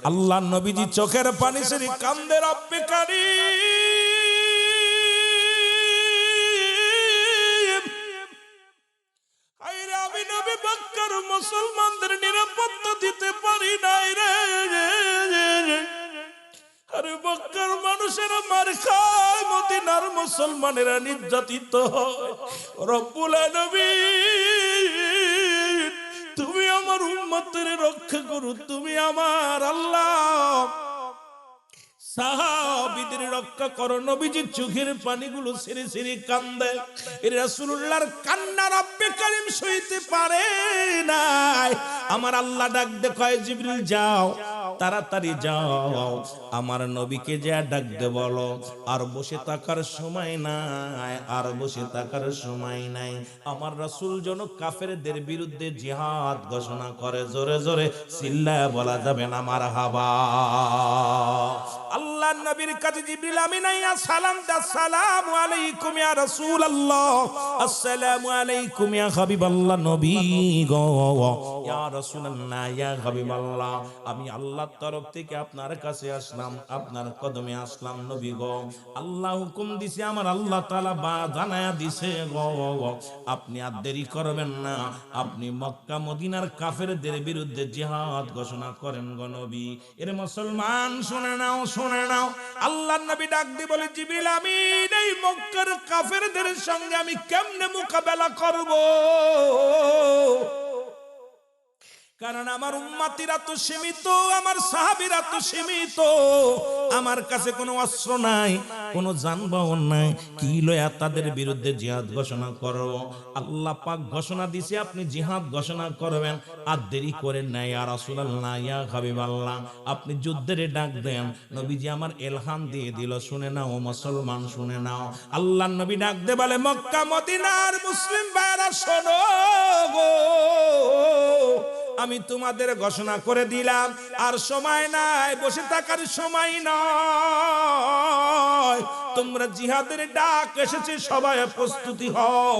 আল্লাহ নবীজি চোখের পানি ছেড়ে কান্দে, রব্বে কারীম, আইরে আমি নবী মক্কার মুসলমানদের নিরাপত্তা দিতে পারি নাই রে। আরে মক্কার মানুষেরা মার খায়, মদিনার মুসলমানেরা নির্যাতিত হয়। রব্বুল আলামিন, তুমি আমার উম্মতের রক্ষা করো, তুমি আমার আল্লাহ সাহাবীদের রক্ষা করো। নবীজির চোখের পানিগুলো ছেড়ে ছেড়ে কান্দে। রাসূলুল্লাহর কান্না রব্বে কারীম সইতে পারে নাই। আমার আল্লাহ ডাক দে, কয় জিবরিল যাও, তাড়াতাড়ি যাও, আমার নবীকে যা ডাক দে বলো, আর বসে থাকার সময় নাই, আর বসে থাকার সময় নাই। আমার রাসূল যেন কাফেরদের বিরুদ্ধে জিহাদ ঘোষণা করে। জোরে জোরে চিল্লায় বলা যাবে না মারহাবা। আল্লাহ নবীর কাছে জিবরিল আমিন আইয়া সালাম দা, আসসালামু আলাইকুম ইয়া রাসূলুল্লাহ, আসসালামু আলাইকুম ইয়া হাবিবাল্লাহ, নবী গো, ইয়া রাসূলুল্লাহ, ইয়া হাবিবাল্লাহ, আমি আল্লাহর তরফ থেকে আপনার কাছে আসলাম, আপনার কদমে আসলাম নবী গো। আল্লাহ হুকুম দিছে, আমার আল্লাহ তাআলা বা জানায়া দিছে গো, আপনি আর দেরি করবেন না, আপনি মক্কা মদিনার কাফেরদের বিরুদ্ধে জিহাদ ঘোষণা করেন গো নবী। এর মুসলমান শুনে নাও, শুনে নাও, আল্লাহর নবী ডাক দিয়ে বলে, জিবরিল আমিন, এই মক্কার কাফেরদের সঙ্গে আমি কেমনে মোকাবেলা করব? কারণ আমার উম্মতিরা তো সীমিত, আমার সাহাবীরা তো সীমিত, আমার কাছে কোনো অস্ত্র নাই, কোনো যানবাহন নাই, কি লয়া তাদের বিরুদ্ধে জিহাদ ঘোষণা করব? আল্লাহ পাক ঘোষণা দিছে আপনি জিহাদ ঘোষণা করবেন, আর দেরি করেন না ইয়া রাসূলুল্লাহ, ইয়া হাবিবাল্লাহ, আপনি যুদ্ধের ডাক দেন। নবীজি আমার ইলহাম দিয়ে দিল, শুনে নাও মুসলমান, শুনে নাও। আল্লাহর নবী ডাক দে বলে, মক্কা মদিনার মুসলিম ভাইরা শোনো গো, আমি তোমাদের ঘোষণা করে দিলাম, আর সময় নাই, বসে থাকার সময় নয়, তোমরা জিহাদের ডাক এসেছে, সবাই প্রস্তুতি হও,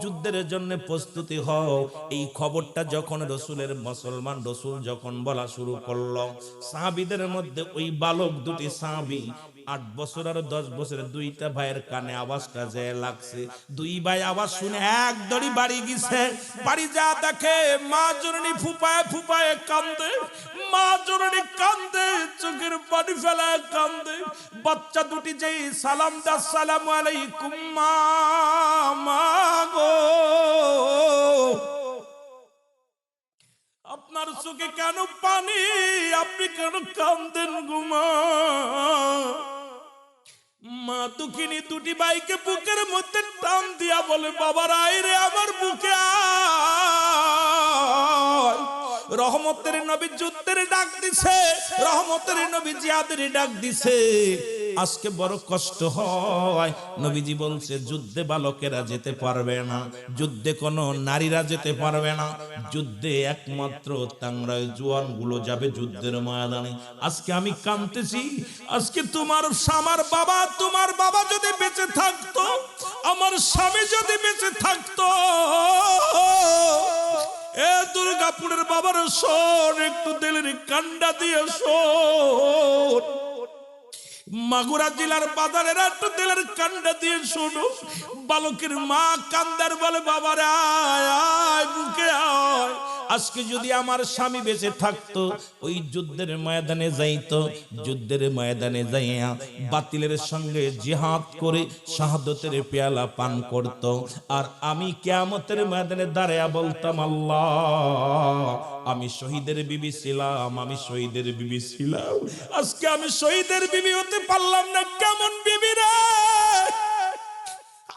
যুদ্ধের জন্য প্রস্তুতি হও। এই খবরটা যখন রাসূলের মুসলমান রাসূল যখন বলা শুরু করলো, সাহাবীদের মধ্যে ওই বালক দুটি সাহাবী, 8 বছর আর 10 বছরের দুইটা ভাইয়ের কানে আওয়াজটা যে লাগছে, দুই ভাই আওয়াজ শুনে এক দড়ি বাড়ি গেছে। বাড়ি যা দেখে মা জননী ফুপায় ফুপায় কান্দে, মা জননী কান্দে, চোখের পানি ফেলায় কান্দে। বাচ্চা দুটি যেই সালাম দা, আসসালামু আলাইকুম মা গো, আপনার চোখে কেন পানি, আপনি কেন কান্দেন গো মা? মা দুঃখিনী দুটি ভাইকে বুকের মধ্যে টান দিয়া বলে, বাবার আয় রে আমার বুকে আয়। রহমতের নবী যুদ্ধের ডাক দিছে, রহমতের নবী জিহাদের ডাক দিছে। আজকে বড় কষ্ট হয়, নবীজি বলছে যুদ্ধে বালকেরা যেতে পারবে না, যুদ্ধে কোনো নারীরা যেতে পারবে না, যুদ্ধে একমাত্র তাংরা জওয়ান গুলো যাবে যুদ্ধের ময়দানে। আজকে আমি কাঁদতেছি, আজকে তোমার বাবা যদি বেঁচে থাকতো, আমার স্বামী যদি বেঁচে থাকতো, এ দুর্গাপুরের বাবার শোন, একটু দিলের কান্ডা দিয়ে শোন, মাগুরা জেলার বাজারের একটু দিলের কান্ডা দিয়ে শোনো। বালকের মা কান্দার বলে, বাবার আয় আয় বুকে আয়। আজকে যদি আমার স্বামী বেঁচে থাকতো, ওই যুদ্ধের ময়দানে যাইতো, যুদ্ধের ময়দানে যাইয়া বাতিলের সঙ্গে জিহাদ করে শাহাদতের পেয়ালা পান করত, আর আমি কিয়ামতের ময়দানে দাঁড়ায়া বলতাম, আল্লাহ আমি শহীদের বিবি ছিলাম, আমি শহীদের বিবি ছিলাম, আজকে আমি শহীদের বিবি হতে পারলাম না। কেমন বিবি রে?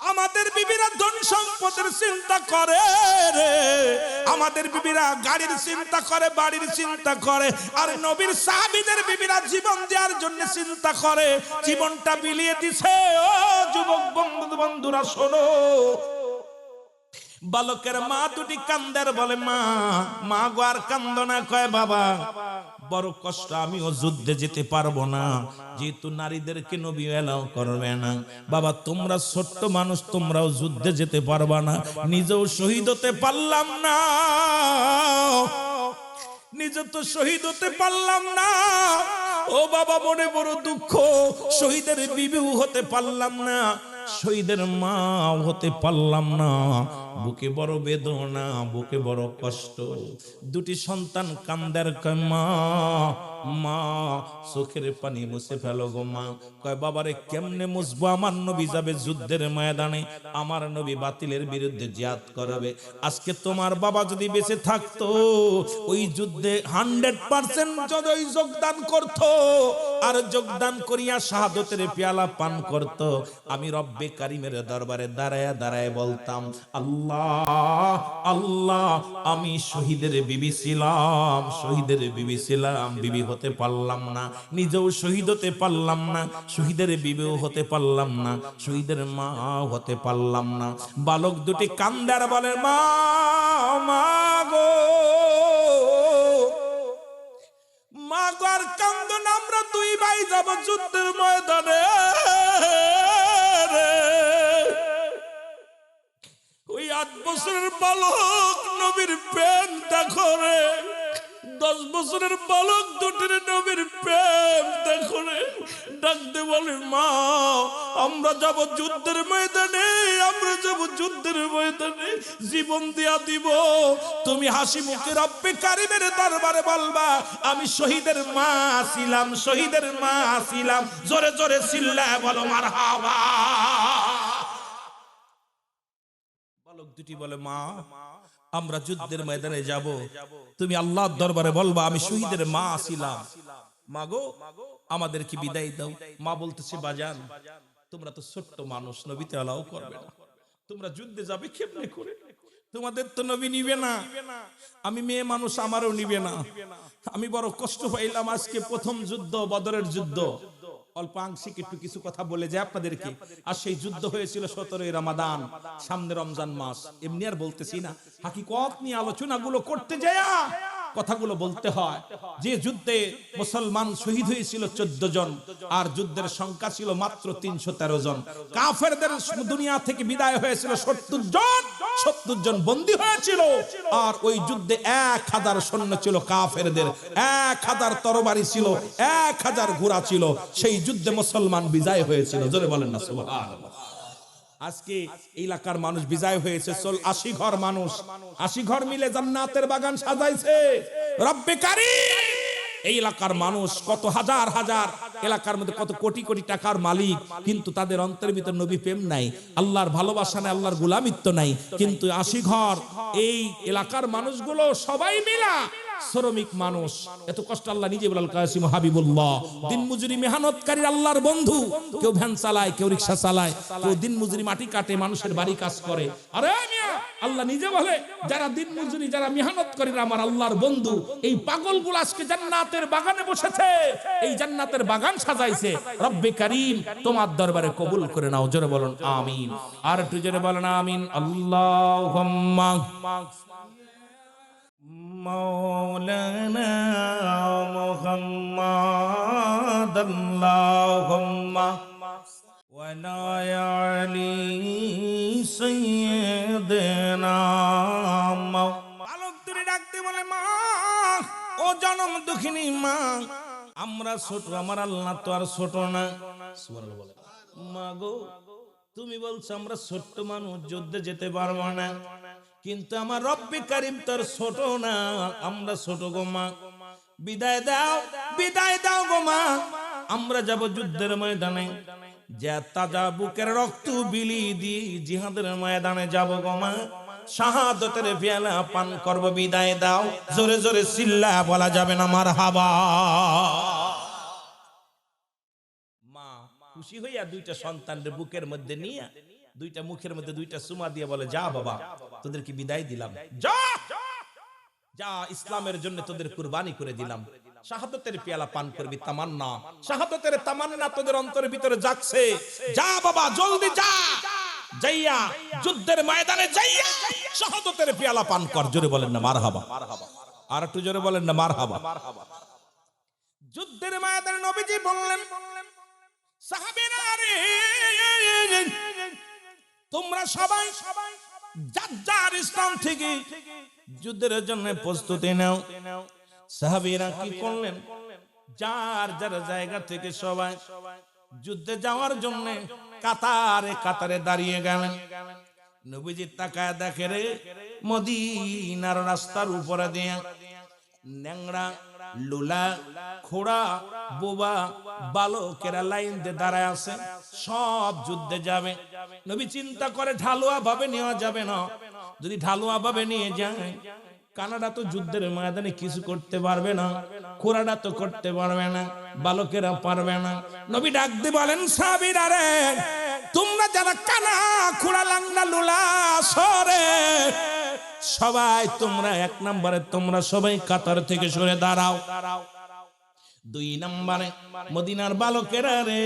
আমাদের বিবিরা ধন সম্পদের চিন্তা করে রে, আমাদের বিবিরা গাড়ির চিন্তা করে, বাড়ির চিন্তা করে, আর নবীর সাহাবীদের বিবিরা জীবন দেওয়ার জন্য চিন্তা করে, জীবনটা বিলিয়ে দিছে। ও যুবক বন্ধুরা শোনো, বালকের মা দুটি কান্দার বলে, মা গো আর কান্দ না। কয়, বাবা বড় কষ্ট, আমিও যুদ্ধে যেতে পারবো না, যেহেতু নারীদেরকে নবী এলাও করবে না। বাবা তোমরা ছোট্ট মানুষ, তোমরাও যুদ্ধে যেতে পারবা না, নিজেও শহীদ হতে পারলাম না, নিজে তো শহীদ হতে পারলাম না, ও বাবা মনে বড় দুঃখ, শহীদের বিবিও হতে পারলাম না, শহীদের মা হতে পারলাম না। বুকে বড় বেদনা, বুকে বড় কষ্ট। দুটি সন্তান কান্দার কয় মা, মা চোখের পানি মুছে ফেলো গো মা। কয় বাবারে কেমনে মুছবো, আমার নবী যাবে যুদ্ধের ময়দানে, আমার নবী বাতিলের বিরুদ্ধে জিহাদ করাবে। আজকে তোমার বাবা যদি বেঁচে থাকতো, ওই যুদ্ধে 100% যদি যোগদান করত, আর যোগদান করিয়া শাহাদতের পেয়ালা পান করত, আমি রব্বে কারিমের দরবারে দাঁড়ায় দাঁড়ায় বলতাম, আল্লাহ আল্লাহ, আমি শহীদের বিবি ছিলাম, শহীদের বিবি ছিলাম, বিবি হতে পারলাম না, নিজেও শহীদ হতে পারলাম না, শহীদের বিবিও হতে পারলাম না, শহীদের মা হতে পারলাম না। বালক দুটি কান্দার বলে মা, মা গো, মা গো আর কান্দন, আমরা দুই ভাই যাব যুদ্ধের ময়দানে। ওই 8 বছরের বালক নবীর প্রেম দেখো রে, 10 বছরের বালক দুটির নবীর প্রেম দেখো রে। ডাকতে বলে মা, আমরা যাব যুদ্ধের ময়দানে, আমরা যাব যুদ্ধের ময়দানে, জীবন দিয়া দিব। তুমি হাসি মুখে রব্বে কারিমের দরবারে বলবা, আমি শহীদের মা ছিলাম, শহীদের মা ছিলাম। জোরে জোরে চিল্লায় বলো মারহাবা। বালক দুটি বলে মা, আমরা যুদ্ধের ময়দানে যাব, তুমি আল্লাহর দরবারে বলবা আমি শহীদের মা ছিলাম। মা গো আমাদেরকে বিদায় দাও। মা বলতেছে বাজান, তোমরা তো ছোট্ট মানুষ, নবীতে এলাও করবে না, তোমরা যুদ্ধে যাবে কেমনে করে, তোমাদের তো নবী নিবে না, আমি মেয়ে মানুষ, আমারও নিবে না। আমি বড় কষ্ট পাইলাম আজকে প্রথম যুদ্ধ, বদরের যুদ্ধ, অল্প আংশিক একটু কিছু কথা বলে যায় আপনাদেরকে। আর সেই যুদ্ধ হয়েছিল 17ই রমাদান, সামনে রমজান মাস। এমনি আর বলতেছি না, হাকিকত নিয়ে আলোচনাগুলো করতে যায় কথাগুলো বলতে হয়। যে যুদ্ধে মুসলমান শহীদ হয়েছিল 14 জন, আর যুদ্ধের সংখ্যা ছিল মাত্র 313 জন। কাফেরদের দুনিয়া থেকে বিদায় হয়েছিল 70 জন, 70 জন বন্দী হয়েছিল। আর ওই যুদ্ধে 1000 সৈন্য ছিল কাফেরদের, 1000 তরবারি ছিল, 1000 ঘোড়া ছিল। সেই যুদ্ধে মুসলমান বিজয় হয়েছিল। জোরে বলেন না সুবহানাল্লাহ। আজকে এলাকার মানুষ বিজয় হয়েছে, 80 ঘর মানুষ, 80 ঘর মিলে জান্নাতের বাগান সাজাইছে রব্বে কারীম। এই এলাকার মানুষ কত হাজার হাজার, এলাকার মধ্যে কত কোটি কোটি টাকার মালিক, কিন্তু তাদের অন্তরের ভিতর নবী প্রেম নাই, আল্লাহর ভালোবাসা নাই, আল্লাহর গোলামিত্ব নাই। কিন্তু 80 ঘর এই এলাকার মানুষগুলো সবাই মিলা শ্রমিক মানুষ। এত কষ্ট আল্লাহ নিজে বলেন, কাসিম হাবিবুল্লাহ দিন মজুরি মেহনতকারী আল্লাহর বন্ধু। কেউ ভ্যান চালায়, কেউ রিকশা চালায়, কেউ দিন মজুরি মাটি কাটে, মানুষের বাড়ি কাজ করে। আরে মিয়া, আল্লাহ নিজে বলে যারা দিন মজুরি, যারা মেহনত করে আমার আল্লাহর বন্ধু। এই পাগলগুলো আজকে জান্নাতের বাগানে বসেছে, এই জান্নাতের বাগান সাজাইছে। রব্বে কারীম তোমার দরবারে কবুল করে নাও। জোরে বলুন আমিন। আর একটু জোরে বলেন আমিন। আল্লাহুম্মা মাওলানা মুহাম্মাদ আল্লাহুম্মা ওয়া আলি সাইয়্যিদিনা। বালক তুই ডাকতে বলে মা, ও জনম দুঃখিনী মা, আমরা ছোট, আমার আল্লাহ তো আর ছোট না। সুবহানাল্লাহ বলে মা গো, তুমি বলছো আমরা ছোট্ট মানুষ, যুদ্ধে যেতে পারবো না, কিন্তু আমার রব্বে কারীম তার ছোট না, আমরা ছোট গো মা। বিদায় দাও, বিদায় দাও গো মা, আমরা যাব যুদ্ধের ময়দানে, যা তাজা বুকের রক্ত বিলি দিয়ে জিহাদের ময়দানে যাব গো মা, শাহাদাতের পেয়ালা পান করব। বিদায় দাও। জোরে জোরে চিল্লা বলা যাবে না মারহাবা। মা খুশি হইয়া দুইটা সন্তানের বুকের মধ্যে নিয়ে, দুইটা মুখের মধ্যে দুইটা চুমা দিয়ে বলে, যা বাবা তোদেরকে বিদায় দিলাম, যা যা, ইসলামের জন্য তোদের কুরবানি করে দিলাম। শাহাদাতের পেয়ালা পান করবি, তামান্না, শাহাদাতের তামান্না তোদের অন্তরের ভিতরে জাগছে। যা বাবা জলদি যা, যাইয়া যুদ্ধের ময়দানে যাইয়া শাহাদাতের পেয়ালা পান কর। জোরে বলেন না মারহাবা। আর একটু জোরে বলেন না মারহাবা। যুদ্ধের ময়দানে নবীজি বললেন, সাহাবীরা রে, তোমরা সবাই যার যার স্থান থেকে যুদ্ধের জন্য প্রস্তুতি নাও। সাহাবীরা কি করলেন? যার যার জায়গা থেকে সবাই যুদ্ধে যাওয়ার জন্য কাতারে কাতারে দাঁড়িয়ে গেলেন। নবীজি তাকায় দেখে রে মদিনার রাস্তার উপরে দিয়ে ন্যাংরা লুলা খোড়া বোবা বালকেরা লাইন দিয়ে দাঁড়ায় আছে, সব যুদ্ধে যাবে। নবী চিন্তা করে ঢালুয়া ভাবে নেওয়া যাবে না, যদি ঢালুয়া ভাবে নিয়ে যায় কানাডা তো যুদ্ধের ময়দানে কিছু করতে পারবে না, খোড়াটা তো করতে পারবে না, বালকেরা পারবে না। নবী ডাক দিয়ে বলেন সাহাবীরা রে, তোমরা যারা কানা খোড়া লাংড়া লুলা সরে সবাই তোমরা এক নম্বরে তোমরা সবাই কাতার থেকে সরে দাঁড়াও। দুই নম্বরে মদিনার বালকেরা রে,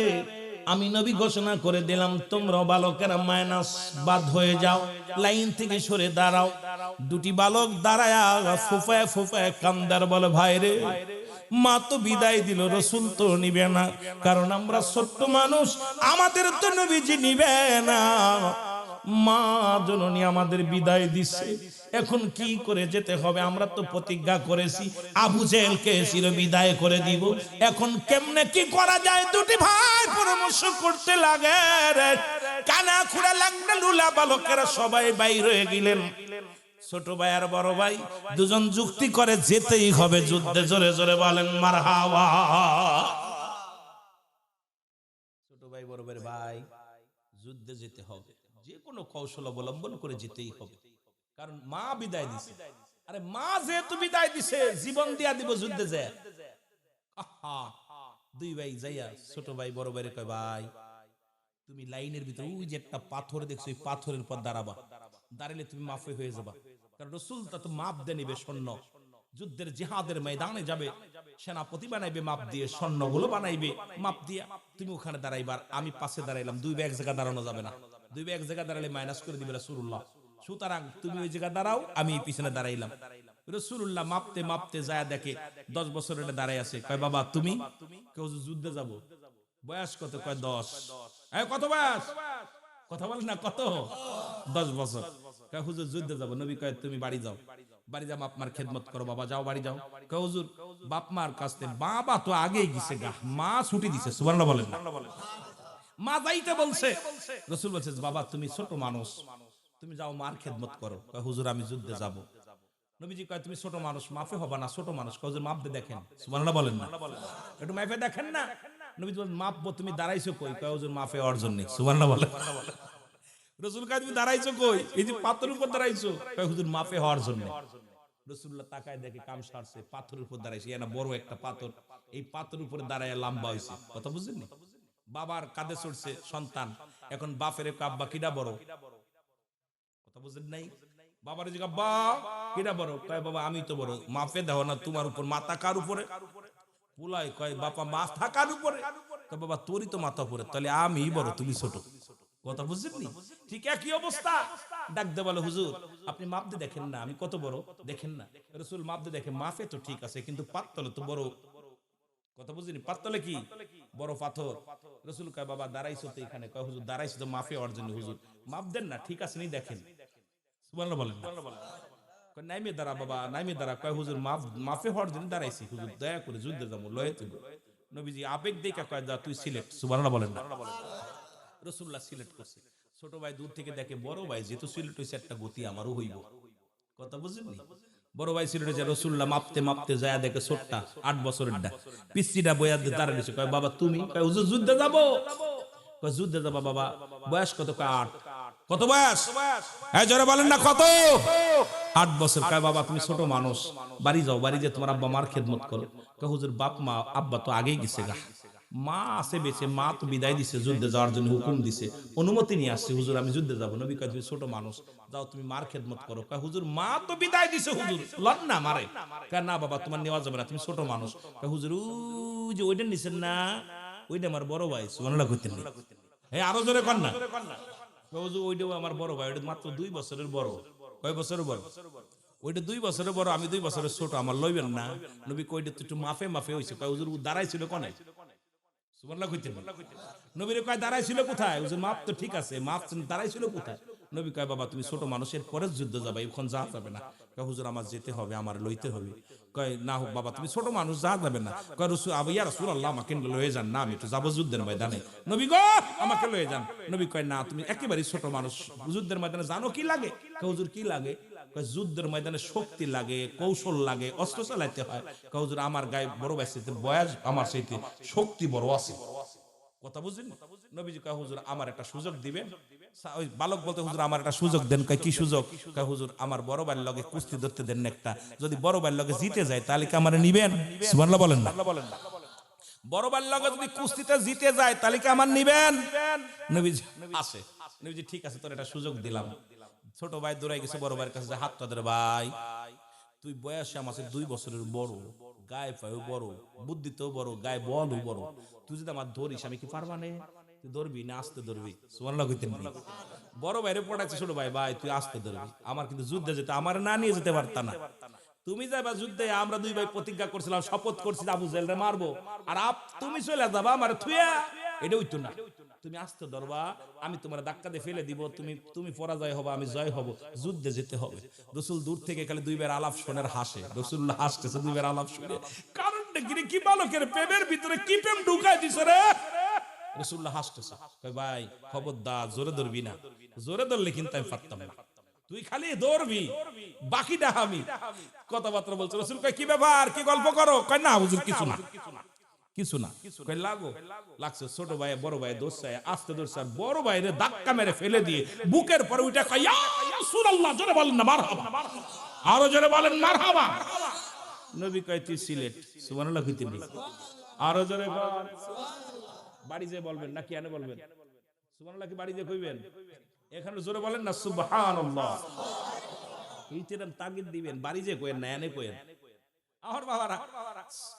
আমি নবী ঘোষণা করে দিলাম তোমরা বালকেরা মাইনাস বাদ হয়ে যাও, লাইন থেকে সরে দাঁড়াও। দুটি বালক দাঁড়ায়া ফুফায় ফুফায় কান্দার বলে ভাই রে, মা তো বিদায় দিল, রসুল তো নিবে না, কারণ আমরা ছোট্ট মানুষ, আমাদের তো নবীজি নিবে না। মা জননী আমাদের বিদায় দিচ্ছে, এখন কি করে যেতে হবে? আমরা তো প্রতিজ্ঞা করেছি আবু জেহেলকে চির বিদায় করে দিব, এখন কেমনে কি করা যায়? দুটি ভাই পরামর্শ করতে লাগে। কানা খুঁড়া লাগলে লুলা বালকেরা সবাই বাইর হয়ে গেলেন। ছোট ভাই আর বড় ভাই দুজন যুক্তি করে যেতেই হবে যুদ্ধে। জোরে জোরে বলেন মারহাবা। ছোট ভাই বড় ভাই যুদ্ধে যেতে হবে, যে কোনো কৌশল অবলম্বন করে যেতেই হবে, কারণ মা বিদায় দিছে। আরে মা যেহেতু বিদায় দিছে জীবন দিয়া দিব যুদ্ধে যায়। দুই ভাই যাইয়া ছোট ভাই বড় ভাইরে কয় ভাই তুমি লাইনের ভিতরে ওই যে একটা পাথর দেখছো, ওই পাথরের পর দাঁড়াবা, দাঁড়ালে তুমি মাফে হয়ে যাবা, কারণ রসুল তা তো মাপ দিয়ে নিবে স্বর্ণ। যুদ্ধের জিহাদের ময়দানে যাবে, সেনাপতি বানাইবে মাপ দিয়ে, স্বর্ণগুলো বানাইবে মাপ দিয়ে, তুমি ওখানে দাঁড়াইবার, আমি পাশে দাঁড়াইলাম। দুই ভাই এক জায়গায় দাঁড়ানো যাবে না, দুই ভাই এক জায়গায় দাঁড়ালে মাইনাস করে দিবে রাসূলুল্লাহ। সুতরাং তুমি ওই জায়গায় দাঁড়াও, আমি পিছনে দাঁড়াইলাম। রাসূলুল্লাহ মাপতে মাপতে যায় দেখে 10 বছরের দাঁড়াই আছে। কয় বাবা তুমি? কেউ যুদ্ধে যাব। বয়স কত? কয় 10। কত বয়স? কথা বল না, কত? 10 বছর। কয় হুজুর যুদ্ধে যাব। নবী কয় তুমি বাড়ি যাও, বাড়ি যাও, বাপ মার খেদমত করো, বাবা যাও বাড়ি যাও। কয় হুজুর বাপ মার কাছে, বাবা তো আগেই গেছে গা, মা ছুটি দিছে। সুবহানাল্লাহ বলেন না, মা যাইতে বলছে। রাসূল বলছে বাবা তুমি ছোট মানুষ, তুমি যাও মার খেদমত করো। কয় হুজুর আমি যুদ্ধে যাব। নবীজি কয় তুমি ছোট মানুষ, মাফে হবে না, ছোট মানুষ। কয় হুজুর মাপ দিয়ে দেখেন। সুবহানাল্লাহ বলেন না, একটু মাপে দেখেন না। নবীজি বলেন মাপবো, তুমি দাঁড়াইছো কই? কয় হুজুর মাফে অর্জন নেই। সুবহানাল্লাহ বলেন। রাসূল কয় তুমি দাঁড়াইছো কই? এই যে পাথরের উপর দাঁড়াইছো। কয় হুজুর মাফে হওয়ার জন্য। রাসূলুল্লাহ তাকায় দেখে কাম সারছে, পাথরের উপর দাঁড়াইছে, এনা বড় একটা পাথর, এই পাথরের উপরে দাঁড়ায় লম্বা হইছে। কথা বুঝছেন? বাবার কাঁধে চড়ছে সন্তান, এখন বাপের আব্বা কিডা বড়? কথা বুঝেন নাই? বাবার যে আব্বা কিডা বড়? কয় বাবা আমি তো বড়। মাফে দাও না, তোমার উপর মাথা কার উপরে? পুলাই কয় বাবা মাথা কার উপরে? কয় বাবা তোরই তো মাথা উপরে, তাহলে আমি বড় তুমি ছোট। কথা বুঝছেন নি? ঠিক একই অবস্থা। ডাক দে বলে হুজুর আপনি মাপ দিয়ে দেখেন না আমি কত বড়, দেখেন না। রাসূল মাপ দিয়ে দেখে, মাফে তো ঠিক আছে কিন্তু পাতলে তো বড়। কথা বুঝিনি? পাতলে কি বড় পাথর। রাসূল কয় বাবা দাঁড়াইছো তো এখানে? কয় হুজুর দাঁড়াইছো তো মাফে হওয়ার জন্য। হুজুর মাপ দেন না, ঠিক আছে নি দেখেন। সুবহানাল্লাহ বলেন। কয় নাইমে দাঁড়া বাবা, নাইমে দাঁড়া। কয় হুজুর মাফে হওয়ার জন্য দাঁড়াইছি, হুজুর দয়া করে যুদ্ধে যাবো, লয়ে তুই। নবীজি আবেগ দেখা কয় যা তুই সিলেক্ট। সুবহানাল্লাহ বলেন না। রাসূলুল্লাহ সিলেক্ট করছে। ছোট ভাই দূর থেকে দেখে বড় ভাই যেহেতু সিলেক্ট হইছে, একটা গতি আমারও হইব। কথা বুঝেননি? বড় ভাই সিলেক্ট হয়েছে। রাসূলুল্লাহ মাপতে মাপতে যায় দেখে ছোটটা 8 বছরের ডা পিস্তিটা বইয়া দিয়ে দাঁড়াইছে। কয় বাবা তুমি? কয় হুজুর যুদ্ধে যাব। কয় যুদ্ধে যাবা বাবা, বয়স কত? কয় 8। কত বয়স? এই জোরে বলেন না কত? 8 বছর। কয় বাবা তুমি ছোট মানুষ, বাড়ি যাও, বাড়ি যে তোমার আব্বা মার খেদমত করো। কয় হুজুর বাপ মা আব্বা তো আগেই গেছে গা, মা আছে বেঁচে, মা তো বিদায় দিছে, যুদ্ধে যাওয়ার জন্য হুকুম দিছে, অনুমতি নিয়ে আসছে, হুজুর আমি যুদ্ধে যাব। নবী কয় তুমি ছোট মানুষ, যাও তুমি মার খেদমত করো। কয় হুজুর মা তো বিদায় দিছে, হুজুর লন না মারে। কয় না বাবা তোমার নেওয়া যাবে না, তুমি ছোট মানুষ। কয় হুজুর ওই যে ওইটা নিছেন না, ওইটা আমার বড় ভাই। সুবহানাল্লাহ কইতেন না, এই আরো জোরে কর না। কয় হুজুর ওইটাও আমার বড় ভাই, ওইটা মাত্র 2 বছরের বড়। কয় বছরের বড়? ওইটা 2 বছরের বড়, আমি 2 বছরের ছোট, আমার লইবেন না। নবী কয় ওইটা তো একটু মাফে মাফে হইছে। কয় হুজুর দাঁড়াইছিল কোনে? সুবহানাল্লাহ কইতেন। নবীর কয় দাঁড়াইছিল কোথায়? হুজুর মাপ তো ঠিক আছে, মাপ দাঁড়াইছিল কোথায়? নবী কয় বাবা তুমি ছোট মানুষের পরে যুদ্ধ যাবে, এখন যা যাবে না। কয় হুজুর আমার যেতে হবে, আমার লইতে হবে। কয় না হোক বাবা, তুমি ছোট মানুষ, যা যাবে না। কয় রসুল ইয়া রাসূলুল্লাহ আমাকে লয়ে যান না, আমি একটু যাবো যুদ্ধের ময়দানে। নবী গো আমাকে লয়ে যান। নবী কয় না, তুমি একেবারেই ছোট মানুষ, যুদ্ধের ময়দানে জানো কি লাগে? কয় হুজুর কি লাগে? কয় যুদ্ধের ময়দানে শক্তি লাগে, কৌশল লাগে, অস্ত্র চালাইতে হয়। কয় হুজুর আমার গায়ে বড় ভাই চাইতে বয়স, আমার চাইতে শক্তি বড় আছে। কথা বুঝলেন? নবীজি কয় হুজুর আমার একটা সুযোগ দিবেন। ওই বালক বলতে হুজুর আমার একটা সুযোগ দেন। কয় কি সুযোগ? কয় হুজুর আমার বড় ভাইয়ের লগে কুস্তি ধরতে দেন একটা, যদি বড় ভাইয়ের লগে জিতে যায় তাহলে কি আমারে নিবেন? সুবহানাল্লাহ বলেন না। বড় ভাইয়ের লগে যদি কুস্তিতে জিতে যায় তাহলে কি আমার নিবেন? নবীজি আছে। নবীজি ঠিক আছে, তোর একটা সুযোগ দিলাম। ছোট ভাই দৌড়াই গেছে বড় ভাইয়ের কাছে, হাত তাদের ভাই তুই বয়সে আমার 2 বছরের বড়, গায়ে পায়েও বড়, বুদ্ধিতেও বড়, গায়ে বলও বড়, তুই যদি আমার ধরিস আমি কি পারবা নে? তুই ধরবি না আস্তে ধরবি? সুবহানাল্লাহ কইতেন না? বড় ভাইরে পড়াইছে ছোট ভাই, ভাই তুই আস্তে ধরবি, আমার কিন্তু যুদ্ধে যেতে, আমার না নিয়ে যেতে পারতা না। তুমি যাবা যুদ্ধে, আমরা দুই ভাই প্রতিজ্ঞা করছিলাম, শপথ করছি আবু জাহেলরে মারবো, আর তুমি চলে যাবা আমার থুয়া, এটা হইতো না। তুমি আস্তে ধরবা, আমি তোমার ধাক্কা দিয়ে ফেলে দিব, তুমি পরাজয় হবা, আমি জয় হব, যুদ্ধে যেতে হবে। রাসূল দূর থেকে খালি দুইবার আলাপ শোনার হাসে, রাসূলুল্লাহ হাসতেছে দুইবার আলাপ শুনে, কারণটা কি বালকের প্রেমের ভিতরে কি প্রেম ঢুকাই দিছে রে? রাসূলুল্লাহ হাসতেছে, কয় ভাই খবরদার জোরে ধরবি না, জোরে ধরলে কিন্তু আমি পারতাম না, তুই খালি ধরবি, বাকিটা আমি। কথাবার্তা বলছে। রাসূল কয় কি ব্যাপার, কি গল্প করো? কয় না হুজুর কিছু না, কিছু না। কয় লাগো, লাগছে। ছোট ভাই বড় ভাই দোষায় আস্তে দোষ, আর বড় ভাইরে ধাক্কা মেরে ফেলে দিয়ে বুকের পরে উঠে কয় ইয়া রাসূলুল্লাহ, জোরে বলেন না মারহাবা, আরো জোরে বলেন মারহাবা। নবী কয় তুই সিলেট, সুবহানাল্লাহ কইতে নেই, আরো জোরে বল। বাড়ি যে বলবেন না কি আনে বলবেন? সুবহানাল্লাহ কি বাড়ি যে কইবেন? এখানে জোরে বলেন না সুবহানাল্লাহ, এইটার তাগিদ দিবেন, বাড়ি যে কইেন না এনে কইেন। আমার বাবারা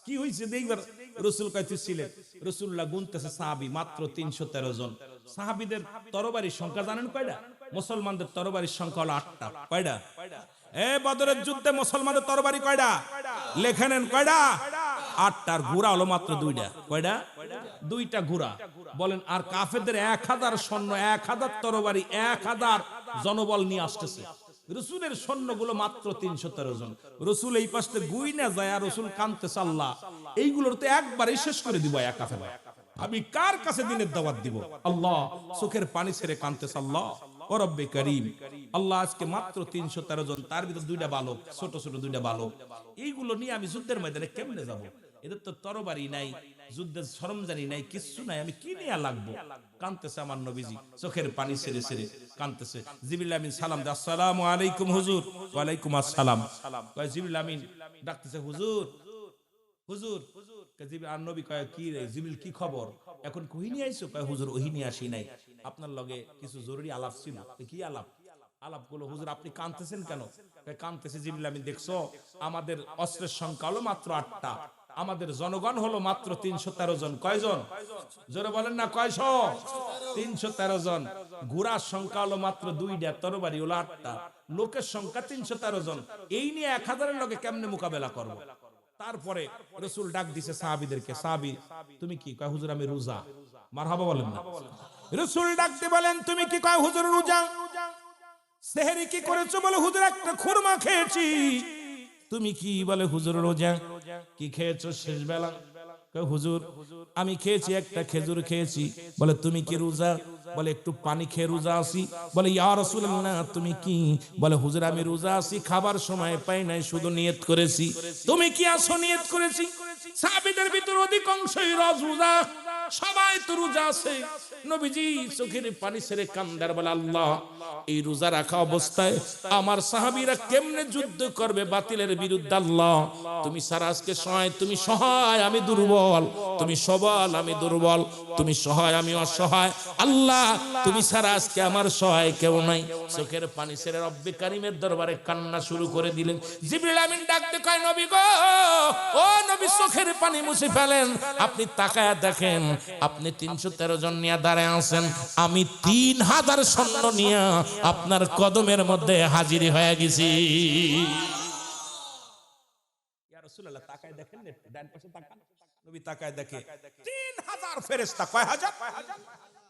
কি হইছে দেখবার, রাসূল কইতে ছিলেন, রাসূলুল্লাহ গুনতেছে সাহাবী মাত্র 313 জন। সাহাবীদের তরবারির সংখ্যা জানেন কয়টা? মুসলমানদের তরবারির সংখ্যা হলো 8টা। কয়টা? বদরের যুদ্ধে মুসলমানদের তরবারি কয়টা? লেখে নেন কয়টা? 8টার ঘোড়া হলো মাত্র 2টা। কয়টা? 2টা ঘোড়া। বলেন আর কাফেরদের 1000 সৈন্য, 1000 তরবারি, 1000 জনবল নিয়ে আসতেছে। রাসূলের সৈন্যগুলো মাত্র 313 জন। রাসূল এই পাশে গুইনা যায়, আর রাসূল কাঁদতেছে, আল্লাহ এইগুলোর তো একবারই শেষ করে দিব একা ফেলা, আমি কার কাছে দিনের দাওয়াত দিব? আল্লাহ চোখের পানি ছেড়ে কাঁদতেছে, আল্লাহ ও রব্বে করিম, আল্লাহ আজকে মাত্র 313 জন, তার ভিতর 2টা বালক, ছোট ছোট 2টা বালক, এইগুলো নিয়ে আমি যুদ্ধের ময়দানে কেমনে যাব? এদের তো তরবারি নাই, যুদ্ধের সরঞ্জানি নাই, কিছু নাই, আমি কি নিয়ে লাগবো? কাঁদতেছে আমার নবীজি, চোখের পানি ছেড়ে ছেড়ে কাঁদতেছে। জিবরিল আমিন সালাম দেয়, আসসালামু আলাইকুম হুজুর। ওয়া আলাইকুম আসসালাম। কয় জিবরিল আমিন ডাকতেছে, হুজুর হুজুর। জিবরিল আর নবী কয় কি রে জিবরিল, কি খবর, এখন কই নিয়ে আইছো? কয় হুজুর ওহি নিয়ে আসি নাই, আপনার লগে কিছু জরুরি আলাপ ছিল। কি আলাপ? আলাপ গুলো হুজুর আপনি কাঁদতেছেন কেন? কয় কাঁদতেছে জিবরিল আমিন, দেখছো আমাদের অস্ত্রের সংখ্যা হলো মাত্র 8টা, আমাদের জনগণ হলো মাত্র 313 জন। কয়জন? জোরে বলেন না কয়শ? 313 জন। ঘোড়ার সংখ্যা হলো মাত্র 2টা, তরবারি হলো 8টা, লোকের সংখ্যা 313 জন। এই নিয়ে 1000-এর লগে কেমনে মোকাবেলা করব? তারপরে রাসূল ডাক দিছে সাহাবীদেরকে, সাহাবী তুমি কি? কয় হুজুর আমি রোজা। মারহাবা বলেন না। রাসূল ডাকতে বলেন তুমি কি? কয় হুজুর রোজা। সেহরি কি করেছো? বলে হুজুর একটা খুরমা খেয়েছি। তুমি কি? বলে হুজুর রোজা। কি খেয়েছো শেষ বেলা? কয় হুজুর আমি খেয়েছি একটা খেজুর খেয়েছি। বলে তুমি কি রোজা? বলে একটু পানি খেয়ে রোজা আছি। বলে ইয়া রাসূলুল্লাহ তুমি কি? বলে হুজুর আমি রোজা আছি, খাবার সময় পাই নাই, শুধু নিয়ত করেছি। তুমি কি আছো? নিয়ত করেছি। সাহাবীদের ভিতর অধিকাংশই রোজা, সবাই তো রোজা আছে। নবীজি চোখের পানি ছেড়ে কান্দার বলে আল্লাহ এই রোজা রাখা অবস্থায় আমার সাহাবীরা কেমনে যুদ্ধ করবে বাতিলের বিরুদ্ধে? আল্লাহ তুমি সারা আজকে সহায়, তুমি সহায় আমি দুর্বল, তুমি সবল আমি দুর্বল, তুমি সহায় আমি অসহায়, আল্লাহ তুমি সারা আজকে আমার সহায় কেউ নাই। চোখের পানি ছেড়ে রব্বে কারিমের দরবারে কান্না শুরু করে দিলেন। জিবরিল আমিন ডাকতে কয় নবী গো, ও নবী চোখের পানি মুছে ফেলেন, আপনি তাকায়া দেখেন আপনি 313 জন নিয়ে দাঁড়ায় আছেন, আমি 3000 সৈন্য নিয়ে আপনার কদমের মধ্যে হাজির হয়ে গেছি। ইয়া রাসূলুল্লাহ তাকায় দেখেন, ডান পাশে তাকান। নবী তাকায় দেখে 3000 ফেরেশতা। কয় হাজার?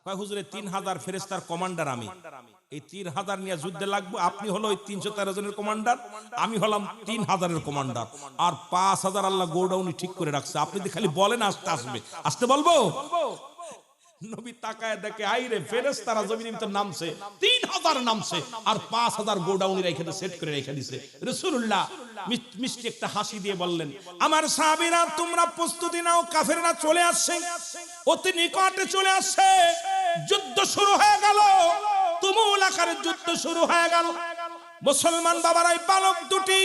কয় হুজুরে 3000 ফেরেশতার কমান্ডার আমি, এই 3000 নিয়ে যুদ্ধে লাগবো, আপনি হলো ওই 313 জনের কমান্ডার, আমি হলাম 3000-এর কমান্ডার, আর 5000 আল্লাহ গোডাউনি ঠিক করে রাখছে, আপনি যদি খালি বলেন আসতে আসবে, আসতে বলবো। নবী তাকায় দেখে আইরে ফেরেশতারা জমিনের ভিতর নামছে, 3000 নামছে, আর 5000 গোডাউনি রেখে সেট করে রেখে দিয়েছে। রাসূলুল্লাহ মিষ্টি একটা হাসি দিয়ে বললেন, আমার সাহাবীরা তোমরা প্রস্তুতি নাও, কাফেররা চলে আসছে, অতি নিকটে চলে আসছে, যুদ্ধ শুরু হয়ে গেল, তুমুল আকারে যুদ্ধ শুরু হয়ে গেল। মুসলমান বাবারা এই বালক দুটি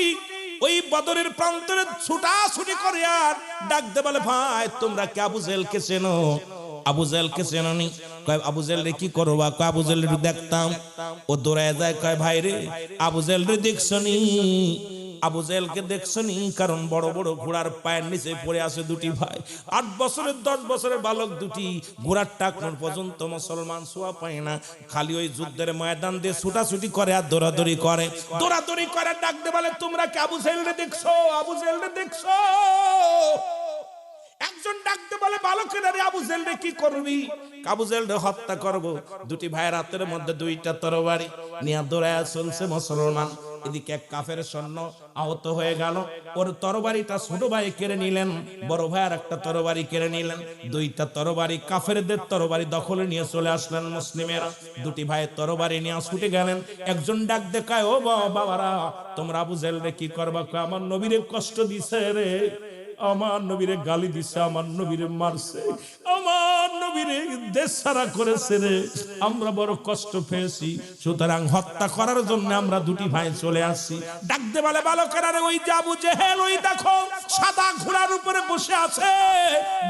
ওই বদরের প্রান্তরে ছুটাছুটি করে আর ডাকতে বলে, ভাই তোমরা কি আবু জেহেলকে চেনো? আবু জেহেলকে চেননি? কয় আবু জেহেল রে কি করবা? কয় আবু জেহেল রে দেখতাম। ও দৌড়ায় যায়, কয় ভাই রে আবু জেহেল রে দেখছনি? আবু জেহেলকে দেখছনি? কারণ বড় বড় ঘোড়ার পায়ের নিচে পড়ে আছে দুটি ভাই, 8 বছরের 10 বছরের বালক দুটি, ঘোড়ার টাকনোর পর্যন্ত মুসলমান ছোঁয়া পায় না, খালি ওই যুদ্ধের ময়দান দিয়ে ছুটাছুটি করে আর দৌড়াদৌড়ি করে, দৌড়াদৌড়ি করে ডাকতে বলে, তোমরা কি আবু জেহেল রে দেখছো? আবু জেহেল রে দেখছো? একজন ডাকতে বলে, বালকেরা রে আবু জেহেল রে কি করবি? আবু জেহেল রে হত্যা করব। দুটি ভাইয়ের হাতের মধ্যে দুইটা তরবারি নিয়ে দৌড়ায় চলছে মুসলমান। এদিকে এক কাফের সৈন্য আহত হয়ে গেল, ওর তরবারিটা ছোট ভাই কেড়ে নিলেন, বড় ভাইয়ের একটা তরবারি কেড়ে নিলেন, দুইটা তরবারি কাফেরদের তরবারি দখলে নিয়ে চলে আসলেন মুসলিমেরা। দুটি ভাই তরবারি নিয়ে ছুটে গেলেন। একজন ডাক দেখায়, ও বাবারা তোমরা আবু জেহেল রে কি করবা? আমার নবীরে কষ্ট দিছে রে, আমার নবীরে গালি দিছে, আমার নবীরে মারছে, আমার নবীরে দেশ ছাড়া করেছে রে, আমরা বড় কষ্ট পেয়েছি, সুতরাং হত্যা করার জন্য আমরা দুটি ভাই চলে আসছি। ডাকতে বলে, বালকেরা রে ওই যে আবু জেহেল, ওই দেখো সাদা ঘোড়ার উপরে বসে আছে,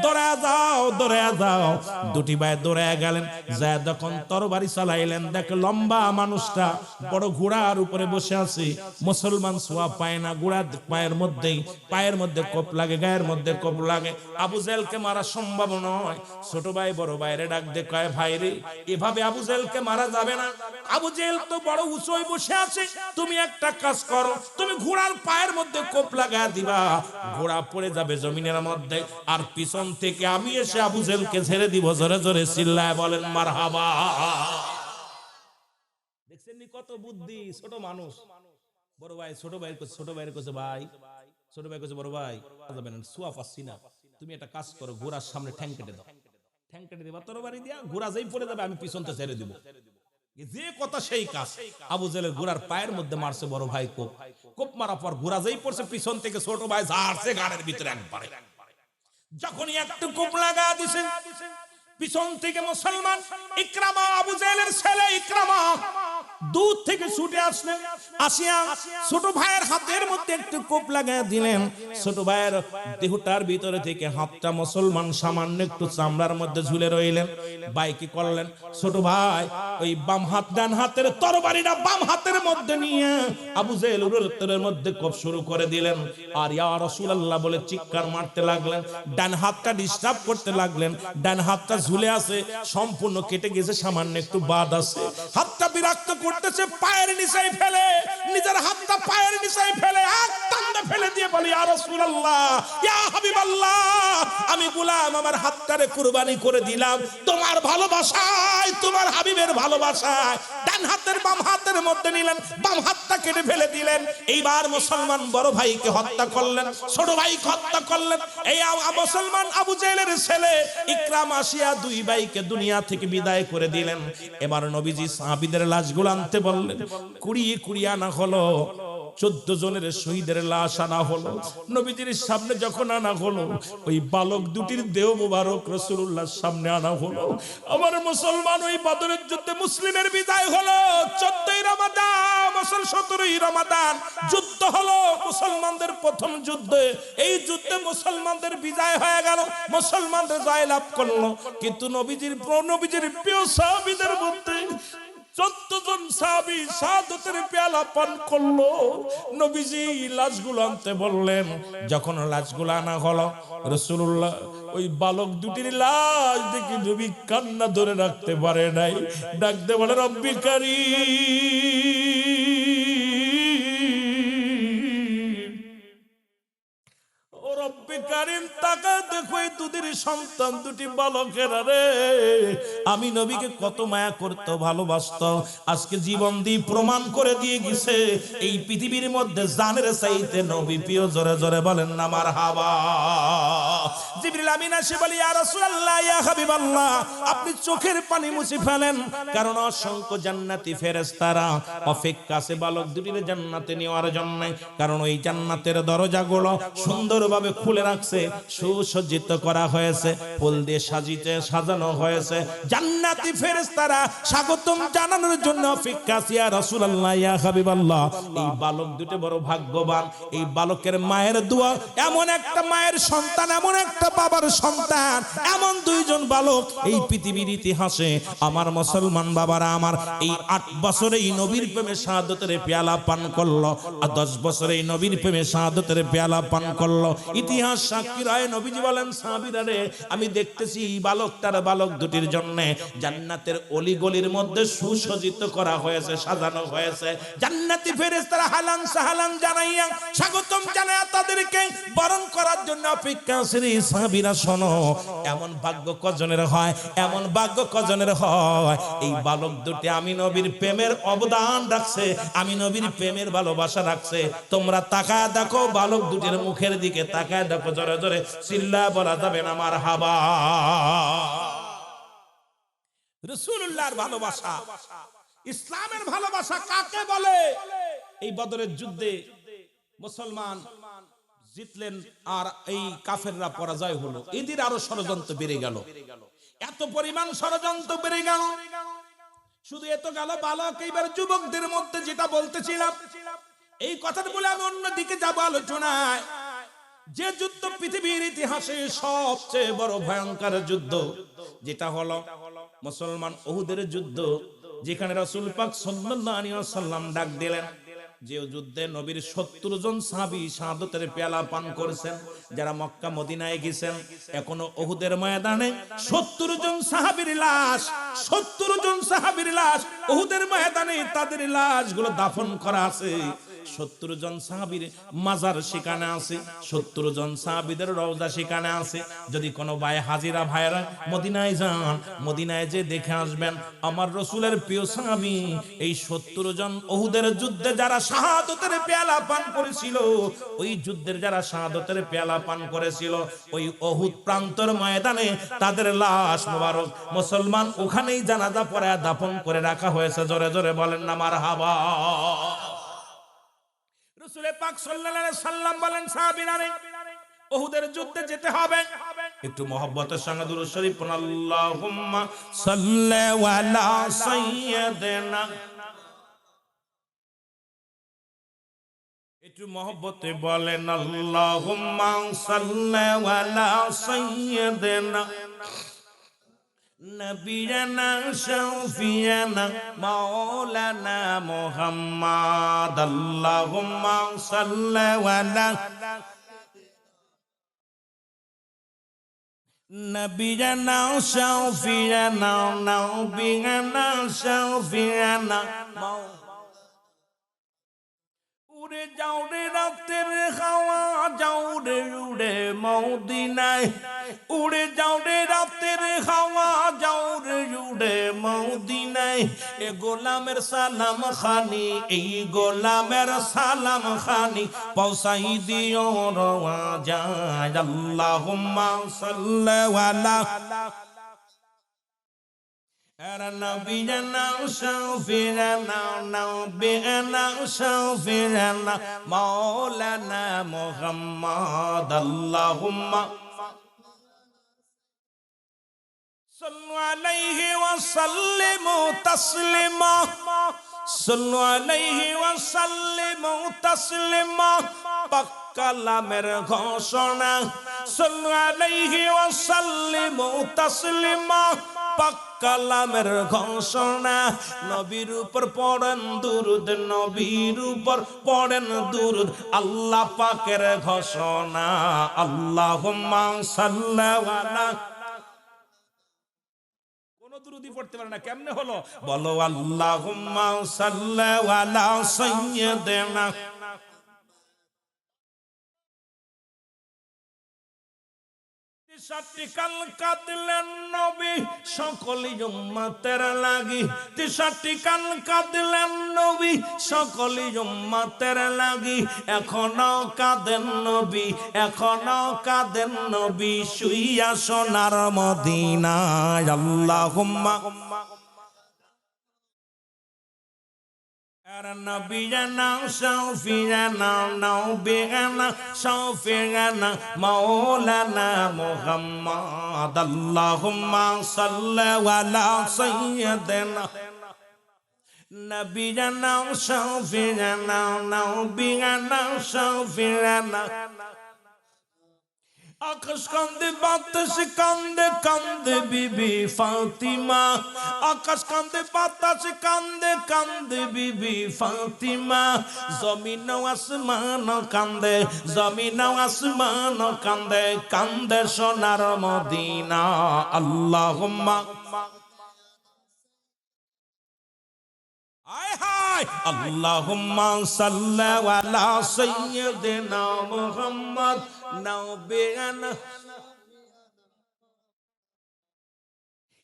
দৌড়ায় যাও, দৌড়ায় যাও। দুটি ভাই দৌড়ায় গেলেন, যায় যখন তরবারি চালাইলেন, দেখে লম্বা মানুষটা বড় ঘোড়ার উপরে বসে আছে, মুসলমান ছোঁয়া পায় না, ঘোড়ার পায়ের মধ্যে কোপ লাগে, গায়ের মধ্যে কোপ লাগে, আবু জেহেলকে মারা সম্ভব নয়। ছোট ভাই বড় ভাইরে ডাক দে, কয় ভাই রে এভাবে আবু জেহেলকে মারা যাবে না, আবু জেহেল তো বড় উঁচুয় বসে আছে, তুমি একটা কাজ করো, তুমি ঘোড়ার পায়ের মধ্যে কোপ লাগা দিবা, ঘোড়া পড়ে যাবে জমিনের মধ্যে, আর পিছন থেকে আমি এসে আবু জেহেলকে ছেড়ে দিব। জোরে জোরে চিল্লায় বলেন মারহাবা। দেখছেন নি কত বুদ্ধি ছোট মানুষ। বড় ভাই ছোট ভাইয়ের কাছে ভাই, ছোট ভাই কাছে বড় ভাই যাবেন সোয়া পাচ্ছি না, তুমি একটা কাজ করো, ঘোড়ার সামনে ঠ্যাং কেটে দাও, ঠ্যাং কেটে দিবা তরবারি দিয়া, ঘোড়া যেই পড়ে যাবে আমি পিছনতে ছেড়ে দিব। যে কথা সেই কাজ। আবু জেহেল ঘোড়ার পায়ের মধ্যে মারছে বড় ভাই কোপ, কোপ মারা পর ঘোড়া যেই পড়ছে পিছন থেকে ছোট ভাই ঝাড়ছে গাড়ির ভিতরে একবারে। যখনই একটু কোপ লাগা দিছে, পিছন থেকে মুসলমান ইকরামা, আবু জেহেলের ছেলে ইকরামা দূর থেকে ছুটে আসলেন, আসিয়া ছোট ভাইয়ের হাতের মধ্যে একটু কোপ লাগায় দিলেন। ছোট ভাইয়ের দেহটার ভিতরে থেকে হাতটা মুসলমান সামান্য একটু চামড়ার মধ্যে ঝুলে রইলেন। ভাই কি করলেন? ছোট ভাই ওই বাম হাত ডান হাতের তরবারিটা বাম হাতের মধ্যে নিয়ে আবু জেহেল উরুতের মধ্যে কোপ শুরু করে দিলেন, আর ইয়া রাসূলুল্লাহ বলে চিৎকার মারতে লাগলেন। ডান হাতটা ডিস্টার্ব করতে লাগলেন, ডান হাতটা ঝুলে আছে, সম্পূর্ণ কেটে গেছে, সামান্য একটু বাদ আছে, হাতটা বিরক্ত করতেছে, পায়ের নিচে ফেলে, নিজের হাতটা পায়ের নিচে ফেলে এক টান্ডা ফেলে দিয়ে বলি, ইয়া রাসূলুল্লাহ, ইয়া হাবিবাল্লাহ, আমি গোলাম আমার হাতটারে কুরবানি করে দিলাম তোমার ভালোবাসায়, তোমার হাবিবের ভালোবাসায়। ডান হাতের বাম হাতের মধ্যে নিলেন, বাম হাতটা কেটে ফেলে দিলেন। এইবার মুসলমান বড় ভাইকে হত্যা করলেন, ছোট ভাইকে হত্যা করলেন। এই মুসলমান আবু জেহেলের ছেলে ইকরামা আসিয়া দুই ভাইকে দুনিয়া থেকে বিদায় করে দিলেন। এবার নবীজি সাহাবীদের লাশগুলো আনতে বললেন, কুড়িয়ে কুড়িয়ে আনা হলো, 14 জনের শহীদের লাশ আনা হলো। নবীজির সামনে যখন আনা হলো, ওই বালক দুটির দেহ মুবারক রাসূলুল্লাহর সামনে আনা হলো। আমার মুসলমান ওই বদরের যুদ্ধে মুসলিমের বিজয় হলো। 14ই রমাদান, 17ই রমাদান যুদ্ধ হলো, মুসলমানদের প্রথম যুদ্ধ। এই যুদ্ধে মুসলমানদের বিজয় হয়ে গেল, মুসলমানদের জয় লাভ করলো। কিন্তু নবীজির প্রিয় সাহাবীদের মধ্যে 14 জন সাহাবী শাহাদাতের পেয়ালা পান করলো। নবীজি লাশগুলো আনতে বললেন। যখন লাশগুলো আনা হলো, রাসূলুল্লাহ ওই বালক দুটির লাশ দেখে নবী কান্না ধরে রাখতে পারে নাই, ডাকতে বলে, রব্বি কারীম, ও রব্বি কারীম, তাকা দেখো এই দুটির সন্তান দুটি বালকেরা রে আমি নবীকে কত মায়া করতে ভালোবাসত, আজকে জীবন দিয়ে প্রমাণ করে দিয়ে গেছে এই পৃথিবীর মধ্যে জানের চাইতে নবী প্রিয়। জোরে জোরে বলেন না মারহাবা। জিবরিল আমিন এসে বলে ইয়া রাসূলুল্লাহ ইয়া হাবিবাল্লাহ আপনি চোখের পানি মুছে ফেলেন, কারণ অসংখ্য জান্নাতি ফেরেশতারা অপেক্ষা আছে বালক দুটির জান্নাতে নেওয়ার জন্য, কারণ ওই জান্নাতের দরজাগুলো সুন্দরভাবে খুলে রাখছে, সুসজ্জিত করা হয়েছে, ফুল দিয়ে সাজানো হয়েছে। জান্নাতি ফেরেশতারা স্বাগতম জানানোর জন্য অপেক্ষা আছে। ইয়া রাসূলুল্লাহ ইয়া হাবিবাল্লাহ এই বালক দুটো বড় ভাগ্যবান, এই বালকের মায়ের দোয়া, এমন একটা মায়ের সন্তান, এমন একটা বাবার সন্তান, এমন দুইজন বালক এই পৃথিবীর ইতিহাসে আমার মুসলমান বাবারা আমার এই 8 বছরে এই নবীর প্রেমে শাহাদাতের পেয়ালা পান করলো, আর 10 বছরে এই নবীর প্রেমে শাহাদাতের পেয়ালা পান করলো। ইতিহাস সাক্ষী রায় নবীজি বলেন সাহাবীরা রে আমি দেখতেছি বালক দুটির জন্য জান্নাতের অলিগলির মধ্যে সুসজ্জিত করা হয়েছে, সাজানো হয়েছে। জান্নাতি ফেরেশতারা হালান সাহালান জানাইয়া স্বাগতম জানায়া তাদেরকে বরণ করার জন্য অপেক্ষা আছে। সাহাবীরা শোনো এমন ভাগ্য কজনের হয়, এমন ভাগ্য কজনের হয় এই বালক দুটি আমি নবীর প্রেমের অবদান রাখছে, আমি নবীর প্রেমের ভালোবাসা রাখছে। তোমরা তাকায় দেখো বালক দুটির মুখের দিকে, তাকায় দেখো, জোরে জোরে চিল্লায় বলা যাবে না মারহাবা। রাসূলুল্লাহর ভালোবাসা, ইসলামের ভালোবাসা কাকে বলে? এই বদরের যুদ্ধে মুসলমান জিতলেন আর এই কাফেররা পরাজয় হলো, এদের আরো ষড়যন্ত্র বেড়ে গেল, এত পরিমাণ ষড়যন্ত্র বেড়ে গেল। শুধু এত গেল বালক, এইবার যুবকদের মধ্যে যেটা বলতেছিলাম এই কথাটা বলে আমি অন্যদিকে যাবো আলোচনায়। যে যুদ্ধ পৃথিবীর ইতিহাসে সবচেয়ে বড় ভয়ঙ্কর যুদ্ধ, যেটা হলো মুসলমান উহুদের যুদ্ধ, যেখানে রাসূল পাক সাল্লাল্লাহু আলাইহি ওয়াসাল্লাম ডাক দিলেন, যে যুদ্ধে নবীর 70 জন সাহাবী শাহাদাতের পেয়ালা পান করেছেন। যারা মক্কা মদিনায় গেছেন এখনো উহুদের ময়দানে 70 জন সাহাবীর লাশ, 70 জন সাহাবীর লাশ উহুদের ময়দানে তাদের লাশগুলো দাফন করা আছে। 70 জন সাহাবীর মাজার সেখানে আছে, 70 জন সাহাবীদের রওজা সেখানে আছে। যদি কোনো ভাই হাজিরা ভাইরা মদিনায় যান, মদিনায় যে দেখে আসবেন আমার রাসূলের প্রিয় সাহাবী এই 70 জন উহুদের যুদ্ধে যারা শাহাদাতের পেয়ালা পান করেছিল, ওই যুদ্ধের যারা শাহাদাতের পেয়ালা পান করেছিল ওই উহুদ প্রান্তর ময়দানে তাদের লাশ মোবারক মুসলমান ওখানেই জানাজা পড়ে দাফন করে রাখা হয়েছে। জোরে জোরে বলেন না মারহাবা। রাসূল পাক সাল্লাল্লাহু আলাইহি সাল্লাম বলেন সাহাবীরা রে উহুদের যুদ্ধে যেতে হবে, একটু মহব্বতের সঙ্গে দুরূদ শরীফ পড়ুন। আল্লাহুম্মা সাল্লি আলা সাইয়্যিদিনা, একটু মহব্বতে বলেন আল্লাহুম্মা সাল্লি আলা সাইয়্যিদিনা নবিয়ানা শাফিয়ানা মাওলানা মুহাম্মদ। আল্লাহুম্মা সাল্লি আলা নবিয়ানা শাফিয়ানা নবিয়ানা শাফিয়ানা। উড়ে যাও রে রাতের হাওয়া, যাও রে উড়ে মদিনায়, উড়ে যাও রে রাতের হাওয়া, যাও রে উড়ে মদিনায়। এ গোলামের সালাম খানি, এই গোলামের সালাম খানি পৌঁছাই দিও রওয়া যায়। আল্লাহুম্মা সাল্লি আলা নবিয়ানা শাফিয়ানা নবিয়ানা শাফিয়ানা মাওলানা মুহাম্মদ। আল্লাহুম্মা সাল্লু আলাইহি ওয়া সাল্লিমু তাসলিমা, সাল্লু আলাইহি ওয়া সাল্লিমু তাসলিমা। পাক কালামের ঘোষণা, সাল্লু আলাইহি ওয়া সাল্লিমু তাসলিমা। পাক কালামের ঘোষণা, নবীর উপর পড়েন দুরূদ, নবীর উপর পড়েন দুরূদ, আল্লাহ পাকের ঘোষণা। আল্লাহুম্মা সাল্লি আলা, কোন দুরূদই পড়তে পারে না, কেমনে হলো বলো? আল্লাহুম্মা সাল্লি আলা সাইয়্যিদিনা তিসাটি কাল কাঁদলেন নবী সকলি উম্মতের লাগি, তিসাটি কাল কাঁদলেন নবী সকলি উম্মতের লাগি। এখনো কাঁদেন নবী, এখনো কাঁদেন নবী শুইয়া সোনার মদিনায়। আল্লাহুম্মা নবীনা শফিয়ানা নবীনা শফিয়ানা মাওলানা মুহাম্মদ। আল্লাহুম্মা সাল্লি আলা সাইয়্যিদিনা নবীনা শফিয়ানা নবীনা শফিয়ানা। আকাশ কান্দে বাতাস কান্দে কান্দে বিবি ফাতিমা, আকাশ কান্দে বাতাস কান্দে কান্দে বিবি ফাতিমা। জমিন আসমান কান্দে, জমিন আসমান কান্দে, কান্দে সোনার মদিনা। আল্লাহুম্মা আয় হায় আল্লাহুম্মা সাল্লি আলা সাইয়্যিদিনা মুহাম্মদ নবীনা।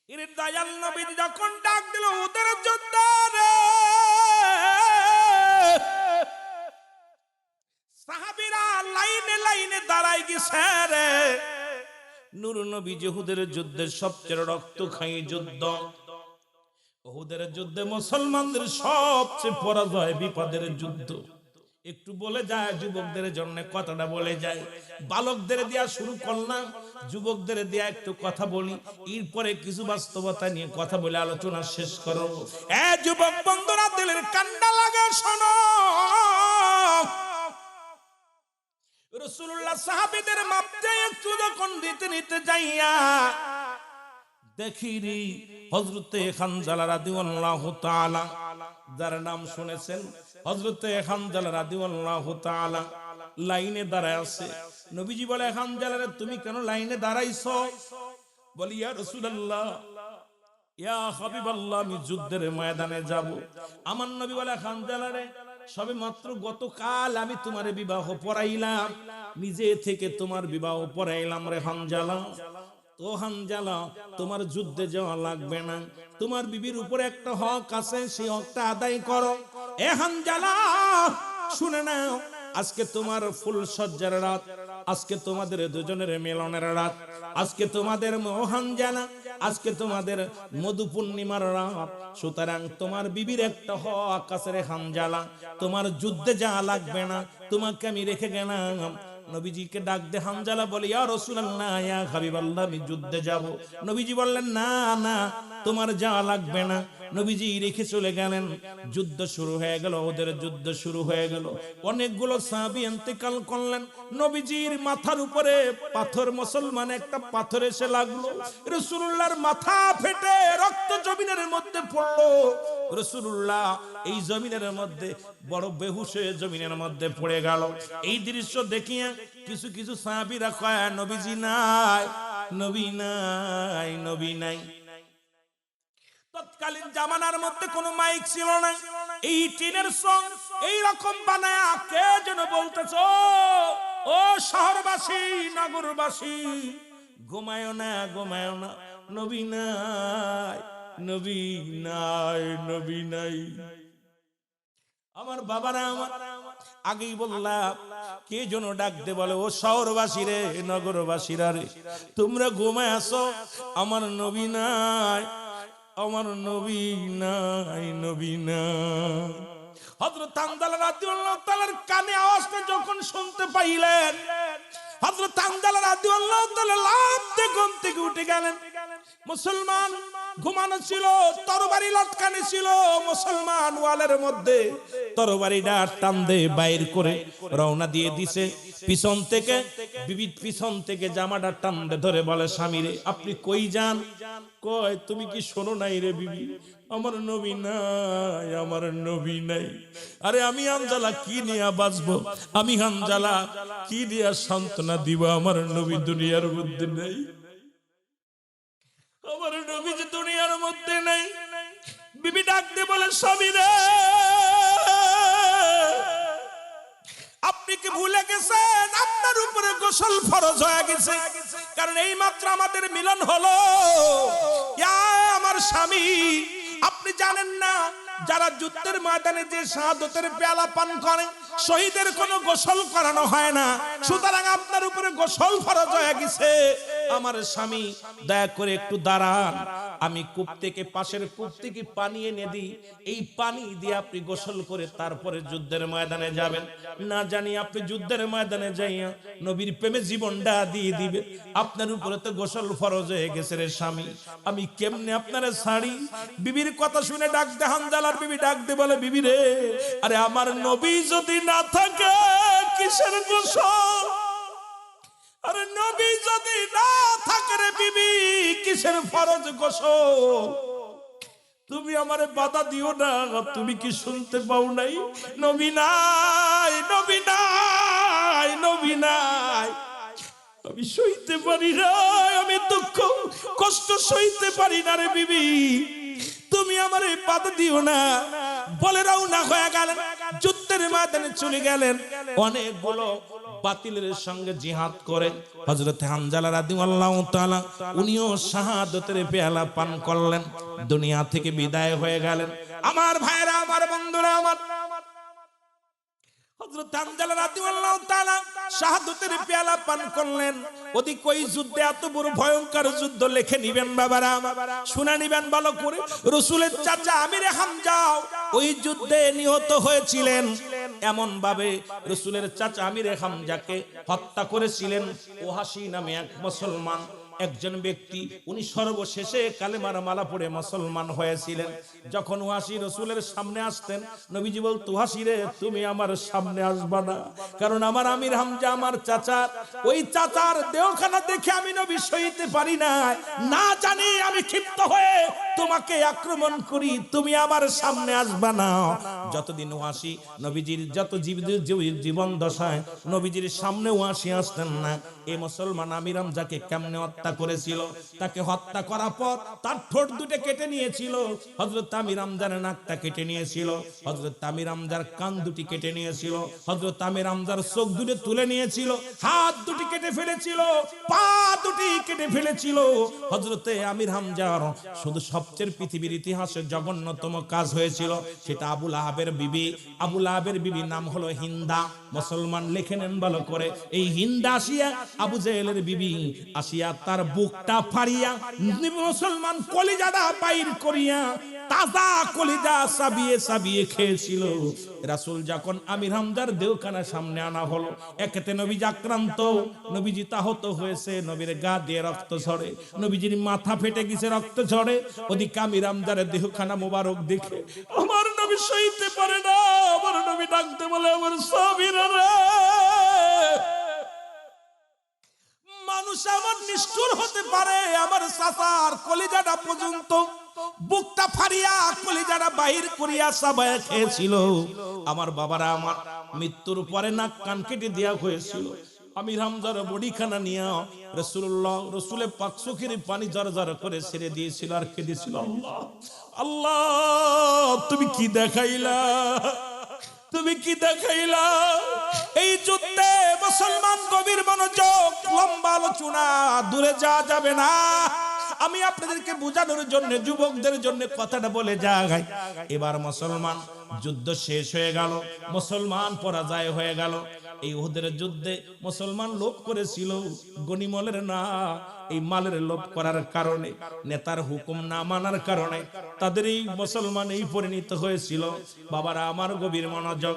এর দয়াল নবী যখন ডাক দিল ওদের যোদ্ধারে, সাহাবীরা লাইনে লাইনে দাঁড়াই গেছে রে। নূর নবী উহুদের যুদ্ধের সবচেয়ে রক্তক্ষয়ী যুদ্ধ, উহুদের যুদ্ধে মুসলমানদের সবচেয়ে পরাজয় বিপদের যুদ্ধ। একটু বলে যায় যুবকদের জন্য কথাটা বলে যায়, বালকদের দিয়া শুরু করলাম, যুবকদের দিয়া একটু কথা বলি, এরপরে কিছু বাস্তবতা নিয়ে কথা বলে আলোচনা শেষ করব। এ যুবক বন্ধুরা দিলের কান্না লাগে শোনো, রাসূলুল্লাহ সাহাবীদের মাপতে একটু যখন দিতে নিতে যাইয়া দেখিরি হযরতে হানজালা রাদিয়াল্লাহু তাআলা, যার নাম শুনেছেন হযরতে হানজালা রাদিয়াল্লাহু তাআলা, লাইনে দাঁড়ায় আছে। নবীজি বলে, হানজালা রে তুমি কেন লাইনে দাঁড়াইছো? বলি, ইয়া রাসূলুল্লাহ, ইয়া হাবিবাল্লাহ, আমি যুদ্ধের ময়দানে যাব। আমার নবী বলে, হানজালা রে সবে মাত্র গতকাল আমি তোমারে বিবাহ পড়াইলাম, নিজে থেকে তোমার বিবাহ পড়াইলাম রে হানজালা। তো হানজালা, তোমার যুদ্ধে যাওয়া লাগবে না, তোমার বিবির উপরে একটা হক আছে, সেই হকটা আদায় করো। এ হানজালা শুনে নাও, আজকে তোমার ফুল সজ্জার রাত, আজকে তোমাদের দুজনের মিলনের রাত, আজকে তোমাদের হানজালা, আজকে তোমাদের মধু পূর্ণিমার রাত। সুতরাং তোমার বিবির একটা হক আছে রে হানজালা, তোমার যুদ্ধে যাওয়া লাগবে না, তোমাকে আমি রেখে গেলাম। নবীজিকে ডাক দে হানজালা বলে, ইয়া রাসূলুল্লাহ, ইয়া হাবিবাল্লাহ, আমি যুদ্ধে যাব। নবীজি বললেন, না না, তোমার যাওয়া লাগবে না। নবীজি রেখে চলে গেলেন। যুদ্ধ শুরু হয়ে গেল, ওদের যুদ্ধ শুরু হয়ে গেল। অনেকগুলো সাহাবী ইন্তেকাল করলেন। নবীজির মাথার উপরে পাথর, মুসলমান একটা পাথর এসে লাগলো, রাসূলুল্লাহর মাথা ফেটে রক্ত জমিনের মধ্যে পড়লো। রাসূলুল্লাহ এই জমিনের মধ্যে বড় বেহুশ হয়ে জমিনের মধ্যে পড়ে গেল। এই দৃশ্য দেখিয়ে কিছু কিছু সাহাবীরা কয়, নবীজি নাই, নবী নাই, নবী নাই। তৎকালীন জামানার মধ্যে কোনো মাইক ছিল না, এই টিনের সং এই রকম বানায়া কে যেন বলতেছ, ও শহরবাসী, নগরবাসী, ঘুমায়ো না, ঘুমায়ো না, নবী নাই, নবী নাই, নবী নাই। আমার বাবারা, আমার আগেই বললাম, কে যেন ডাক দে বলে, ও শহরবাসী রে, নগরবাসীরা রে, তোমরা ঘুমায় আসো, আমার নবী নাই, আমার নবী নাই, নবী নাই। হযরত হানজালা রাদিয়াল্লাহু তাআলার কানে আওয়াজটা যখন শুনতে পাইলেন, হযরত হানজালা রাদিয়াল্লাহু তাআলা লাফ দিয়ে ঘুম থেকে উঠে গেলেন। মুসলমান ঘুমানো ছিল, তরবারি লটকানো ছিল, মুসলমান ওয়ালের মধ্যে তরবারিটা টান দিয়ে বাইর করে রওনা দিয়ে দিছে। পিছন থেকে বিবি পিছন থেকে জামাটা টান দিয়ে ধরে বলে, স্বামী রে, আপনি কই যান? কয়, তুমি কি শোনো নাই রে বিবি, আমার নবী নাই, আমার নবী নাই। আরে আমি হানজালা কি নিয়ে বাঁচবো, আমি হানজালা কি নিয়ে সান্ত্বনা দিব, আমার নবী দুনিয়ার মধ্যে নেই, আমার নবী যে দুনিয়ার মধ্যে নেই। বিবি ডাক দিয়ে বলে, স্বামী রে, আপনি কি ভুলে গেছেন আপনার উপরে গোসল ফরজ হয়ে গেছে? কারণ এই মাত্র আমাদের মিলন হলো। ইয়া আমার স্বামী, আপনি জানেন না যারা যুদ্ধের ময়দানে যে শাহাদাতের পেয়ালা পান করে শহীদের কোনো গোসল করানো হয় না, সুতরাং আপনার উপরে গোসল ফরজ হয়ে গেছে। আমার স্বামী দয়া করে একটু দাঁড়ান, আমি কূপ থেকে পাশের কূপ থেকে পানি এনে দিই, এই পানি দিয়ে আপনি গোসল করে তারপরে যুদ্ধের ময়দানে যাবেন। না জানি আপনি যুদ্ধের ময়দানে যাইয়া নবীর প্রেমে জীবনটা দিয়ে দিবে, আপনার উপরে তো গোসল ফরজ হয়ে গেছে রে স্বামী, আমি কেমনে আপনারে ছাড়ি? বিবির কথা শুনে ডাক দে, হানজালার বিবি ডাক দে, বলে বিবি রে, আরে আমার নবী যদি না থাকে কিসের গোসল? আরে নবী যদি না থাকে রে বিবি কিসের ফরজ গোসল? তুমি আমারে বাধা দিও না, তুমি কি শুনতে পাও নাই? নবী নাই, নবী নাই, নবী নাই, আমি সইতে পারি না, আমি দুঃখ কষ্ট সইতে পারি না রে বিবি, তুমি আমারে বাধা দিও না। বলে রওনা হয়ে গেলেন, যুদ্ধের ময়দানে চলে গেলেন। অনেকগুলো বাতিলের সঙ্গে জিহাদ করে হযরত হানজালা রাদিয়াল্লাহু তাআলা উনিও শাহাদাতের পেয়ালা পান করলেন, দুনিয়া থেকে বিদায় হয়ে গেলেন। আমার ভাইরা, আমার বন্ধুরা, আমার হযরত হানজালা রাদিয়াল্লাহু তাআলা শাহাদাতের পেয়ালা পান করলেন। ওদিক ওই যুদ্ধে এত বড় ভয়ঙ্কর যুদ্ধ লিখে নিবেন বাবারা, শুনে নিবেন ভালো করে। রাসূলের চাচা আমিরে হামজা ওই যুদ্ধে নিহত হয়েছিলেন। এমন ভাবে রাসূলের চাচা আমিরে হামজাকে হত্যা করেছিলেন ওহাসি নামে এক মুসলমান একজন ব্যক্তি। উনি সর্বশেষে কালেমার মালা পড়ে মুসলমান হয়েছিলেন। যখন ওহাসি রাসূলের সামনে আসতেন, নবীজি বলতো, ওহাসি রে, তুমি আমার সামনে আসবা না, কারণ আমার আমির হামজা আমার চাচা, ওই চাচার দেহখানা দেখে আমি নবী সইতে পারি না, না জানি আমি ক্ষিপ্ত হয়ে তোমাকে আক্রমণ করি, তুমি আমার সামনে আসবা না। যতদিন ওহাসি নবীজির যত জীবন দশায় নবীজির সামনে ওহাসি আসতেন না। এই মুসলমান আমির হামজাকে কেমনে হত্যা করেছিল? তাকে হত্যা করার পর তার ঠোঁট দুটো কেটে নিয়েছিল, হযরত আমির হামজার নাকটা কেটে নিয়েছিল, হযরত আমির হামজার কান দুটি কেটে নিয়েছিল, হযরত আমির হামজার চোখ দুটো তুলে নিয়েছিল, হাত দুটি কেটে ফেলেছিল, পা দুটি কেটে ফেলেছিল। হযরতে আমির হামজার শুধু সবচেয়ে পৃথিবীর ইতিহাসে জঘন্যতম কাজ হয়েছিল, সেটা আবু লাহাবের বিবি, আবু লাহাবের বিবির নাম হলো হিন্দা। মুসলমান লিখে নেন ভালো করে, এই হিন্দা আসিয়া আবু জেহেলের বিবি আসিয়া তার বুকটা ফাড়িয়া মুসলমান কলিজাটা বাইর করিয়া তাজা কলিজা সাবিয়ে সাবিয়ে খেয়েছিল। রাসূল যখন আমির হামজার দেহখানা সামনে আনা হলো, একেতে নবীজি আক্রান্ত, নবীজি আহত হয়েছে, নবীর গা দিয়ে রক্ত ঝরে, নবীজির মাথা ফেটে গেছে, রক্ত ঝরে। ওদিকে আমির হামজার দেহখানা মোবারক দেখে আমার নবী সইতে পারে না, আমার নবী ডাকতে বলে, আমার সাবিরা রে, মানুষ আমার নিষ্ঠুর হতে পারে, আমার চাচার কলিজাটা পর্যন্ত বুকটা ফাড়িয়া কলিজাটা বাহির করিয়া সাবায়া খেয়েছিল। আমার বাবারা, আমার মৃত্যুর পরে নাক কান কেটে দেওয়া হয়েছিল। আমির হামজার বডিখানা নিয়ে রাসূলুল্লাহ রাসূলের পাক চোখের পানি জরজর করে ছেড়ে দিয়েছিল আর কেঁদেছিল, আল্লাহ আল্লাহ, তুমি কি দেখাইলা, তুমি কি দেখাইলা? এই যুদ্ধে মুসলমান গভীর মনোযোগ, লম্বা আলোচনা, দূরে যাওয়া যাবে না। আমি আপনাদেরকে বোঝানোর জন্য, যুবকদের জন্য কথাটা বলে যাই। এবার মুসলমান যুদ্ধ শেষ হয়ে গেল, মুসলমান পরাজয় হয়ে গেল। এই উহুদের যুদ্ধে মুসলমান লোভ করেছিল গনিমলের না, এই মালের লোভ করার কারণে, নেতার হুকুম না মানার কারণে তাদের এই মুসলমান এই পরিণত হয়েছিল। বাবারা আমার গভীর মনোযোগ,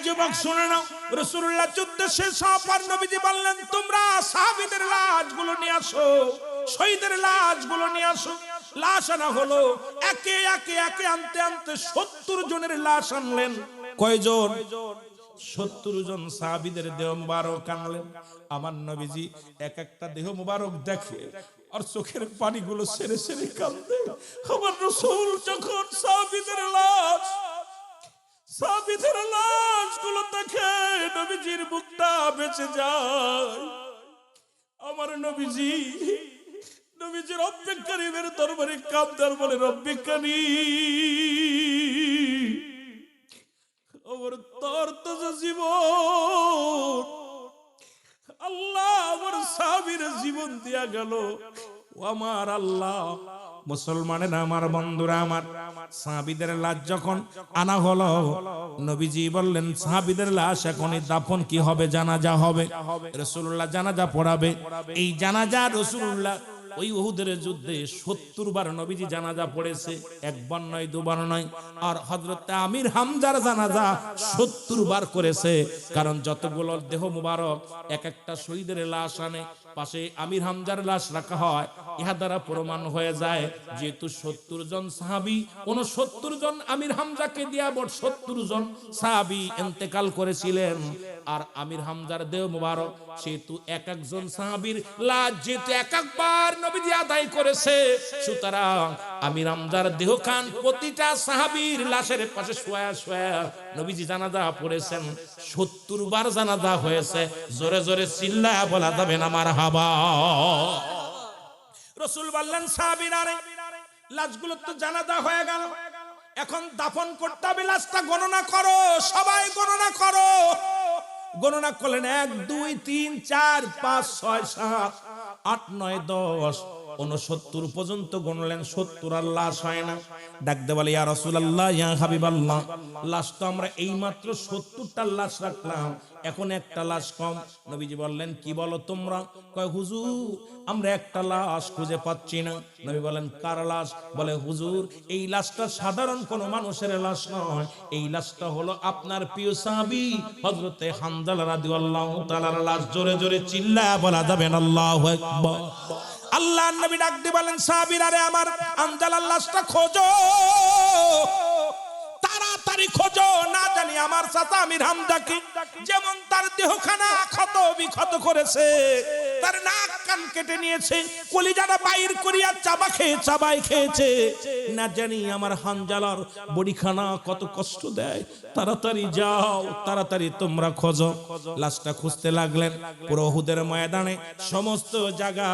যুবক শুনে নাও। রাসূলুল্লাহ যুদ্ধ শেষ হওয়ার পর নবীজি বললেন, তোমরা সাহাবীদের লাশগুলো নিয়ে আসো, শহীদের লাশগুলো নিয়ে আসো। লাশ আনা হলো, একে একে একে আনতে আনতে 70 জনের লাশ আনলেন। কয়জন? 70 জন সাহাবীদের দেহ মুবারক আনলেন। আমার নবীজি এক একটা দেহ মুবারক দেখে আর চোখের পানিগুলো ছেড়ে ছেড়ে কাঁদে। আমার রাসূল যখন সাহাবীদের লাশগুলো দেখে নবীজির বুকটা বেঁচে যায়। আমার নবীজির রব্বে কারীমের দরবারে কাঁদদার বলে, রব্বে কারীম, আমার তোর তো জীবন গেল। ও আমার আল্লাহ, মুসলমানের আমার বন্ধুরা আমার, সাহাবীদের লাশ যখন আনা হলো, নবীজি বললেন সাহাবীদের লাশ এখনই দাফন কি হবে? জানাজা হবে। রাসূলুল্লাহ জানাজা পড়াবে। এই জানাজা রাসূলুল্লাহ ওই উহুদের যুদ্ধে 70 বার নবীজি জানাজা পড়েছে, একবার নয় দুবার নয়। আর হযরত আমির হামজার জানাজা 70 বার করেছে। কারণ যতগুলো দেহ মুবারক এক একটা শহীদের লাশ আনে, পাশে আমির হামজার লাশ রাখা হয়। ইহা দ্বারা প্রমাণ হয়ে যায় যেহেতু 70 জন সাহাবী 69 জন আমির হামজাকে দিয়া 70 জন সাহাবী ইন্তেকাল করেছিলেন। আর আমির হামজার দেহ মুবারক সেহেতু এক একজন সাহাবীর লাশ যেহেতু এক একবার নবীজি আদায় করেছে, সুতরাং আমির হামজার দেহ খান প্রতিটা সাহাবীর লাশের পাশে শোয়া শোয়া নবীজি জানাজা পড়েছেন। 70 বার জানাজা হয়েছে। জোরে জোরে চিল্লায়া বলা যাবে না মারহাবা। রাসূল বললেন সাহাবীরা রে, লাশগুলো তো জানাজা হয়ে গেল, এখন দাফন করতে হবে। লাশটা গণনা করো, সবাই গণনা করো। গণনা করলেন 1 2 3 4 5 6 7 8 9 10 69 পর্যন্ত গণলেন। 70 আর লাশ হয় না। ডাকতে বলে ইয়া রাসূলুল্লাহ, ইয়া হাবিবাল্লাহ, লাশ তো আমরা এই মাত্র 70টা লাশ রাখলাম, এখন একটা লাশ কম। নবীজি বললেন কি বলো তোমরা? কয় হুজুর আমরা একটা লাশ খুঁজে পাচ্ছি না। নবী বলেন কার লাশ? বলে হুজুর এই লাশটা সাধারণ কোন মানুষের লাশ নয়, এই লাশটা হলো আপনার প্রিয় সাহাবী হযরতে হামজা রাদিয়াল্লাহু তাআলার লাশ। জোরে জোরে চিল্লায়া বলা যাবে না আল্লাহু আকবার। আল্লাহর নবী ডাক দিয়ে বলেন সাহাবীরা রে আমার, হামজার লাশটা খোঁজো, তাড়াতাড়ি খোঁজো। না জানি আমার চাচা আমির হামজাকে যেমন তার দেহখানা ক্ষত বিক্ষত করেছে, তার নাক কান কেটে নিয়েছে, কলিজাটা বাইর করিয়া চাবাই খেয়েছে, না জানি আমার হামজালার বডিখানা কত কষ্ট দেয়। তাড়াতাড়ি যাও, তাড়াতাড়ি তোমরা খোঁজো। লাশটা খুঁজতে লাগলেন। পুরো উহুদের ময়দানে সমস্ত জায়গা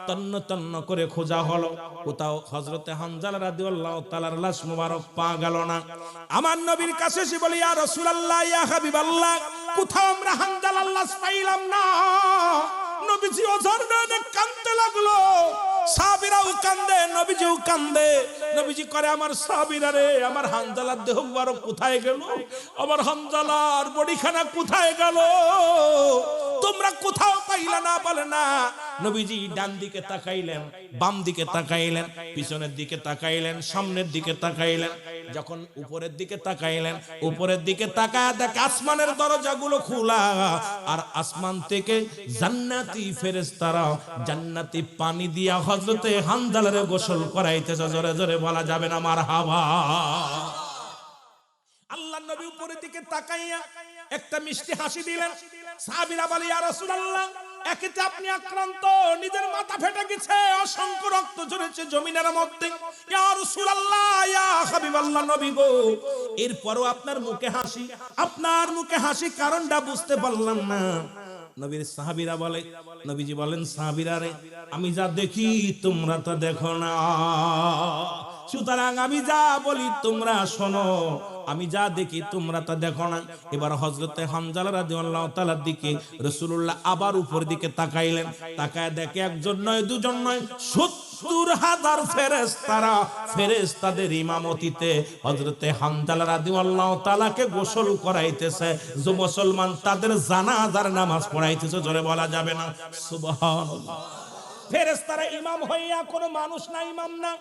তন্ন তন্ন করে খোঁজা হলো, কোথাও হযরতে হামজা রাদিয়াল্লাহু তাআলার লাশ মুবারক পা গেল না। আমার নবীর কাছে এসে বলি ইয়া রাসূলুল্লাহ, ইয়া হাবিবাল্লাহ, কোথাও আমরা হামজার লাশ পাইলাম না। নবীজি ওঝার গানে কাঁদতে লাগলো, সাহাবীরাও কান্দে, নবীজিও কান্দে। নবীজি করে আমার সাহাবীরা রে, আমার হামজালার দেহ মুবারক কোথায় গেল? আমার হামজালার বডিখানা কোথায় গেল? তোমরা কোথাও পাইলা না? বলে না। নবীজি ডান দিকে তাকাইলেন, বাম দিকে তাকাইলেন, পিছনের দিকে তাকাইলেন, সামনের দিকে তাকাইলেন। যখন উপরের দিকে তাকাইলেন, উপরের দিকে তাকায় দেখে আসমানের দরজাগুলো খোলা, আর আসমান থেকে জান্নাতি ফেরেশতারা জান্নাতি পানি দিয়া হযরতে হামজালার গোসল করাইতেছে। জোরে জোরে বলা যাবে না মারহাবা। আল্লাহর নবী উপরের দিকে তাকাইয়া একটা মিষ্টি হাসি দিলেন। সাহাবীরা বলে ইয়া রাসূলুল্লাহ, একেতে আপনি আক্রান্ত, নিজের মাথা ফেটে গেছে, অসংখ্য রক্ত ঝরেছে জমিনের মধ্যে। ইয়া রাসূলুল্লাহ, ইয়া হাবিবাল্লাহ নবী গো, এরপরও আপনার মুখে হাসি, আপনার মুখে হাসি কারণটা বুঝতে পারলাম না। নবীর সাহাবীরা বলে, নবীজি বলেন সাহাবীরা রে, আমি যা দেখি তোমরা তো দেখো না, সুতরাং আমি যা বলি তোমরা শোনো, আমি যা দেখি তোমরা তা দেখো না। এবার হযরতে হামজা রাদিয়াল্লাহু তাআলার দিকে রাসূলুল্লাহ আবার উপর দিকে তাকাইলেন। তাকায় দেখে একজন নয় দুজন নয় 70,000 ফেরেশতারা ফেরেশতাদের ইমামতিতে হযরতে হামজা রাদিয়াল্লাহু তাআলাকে গোসল করাইতেছে। যে মুসলমান তাদের জানাজার নামাজ পড়াইতেছে। জোরে বলা যাবে না সুবহানাল্লাহ। ফেরেশতারা ইমাম হইয়া কোনো মানুষ না, ইমাম না,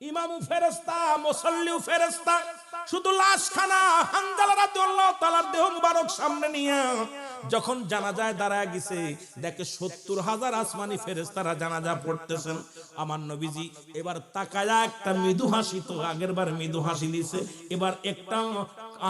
ইমামু ফেরেশতা, মুসাল্লিও ফেরেশতা। শুধু লাশখানা হামজা রাদিয়াল্লাহু তাআলার দেহ মুবারক সামনে নিয়ে যখন জানাজায় দাঁড়ায় গেছে, দেখে 70,000 আসমানি ফেরেশতারা জানাজা পড়তেছেন। আমার নবীজি এবার তাকায়া একটা মৃদু হাসি, তো আগের বার মৃদু হাসি দিছে, এবার একটা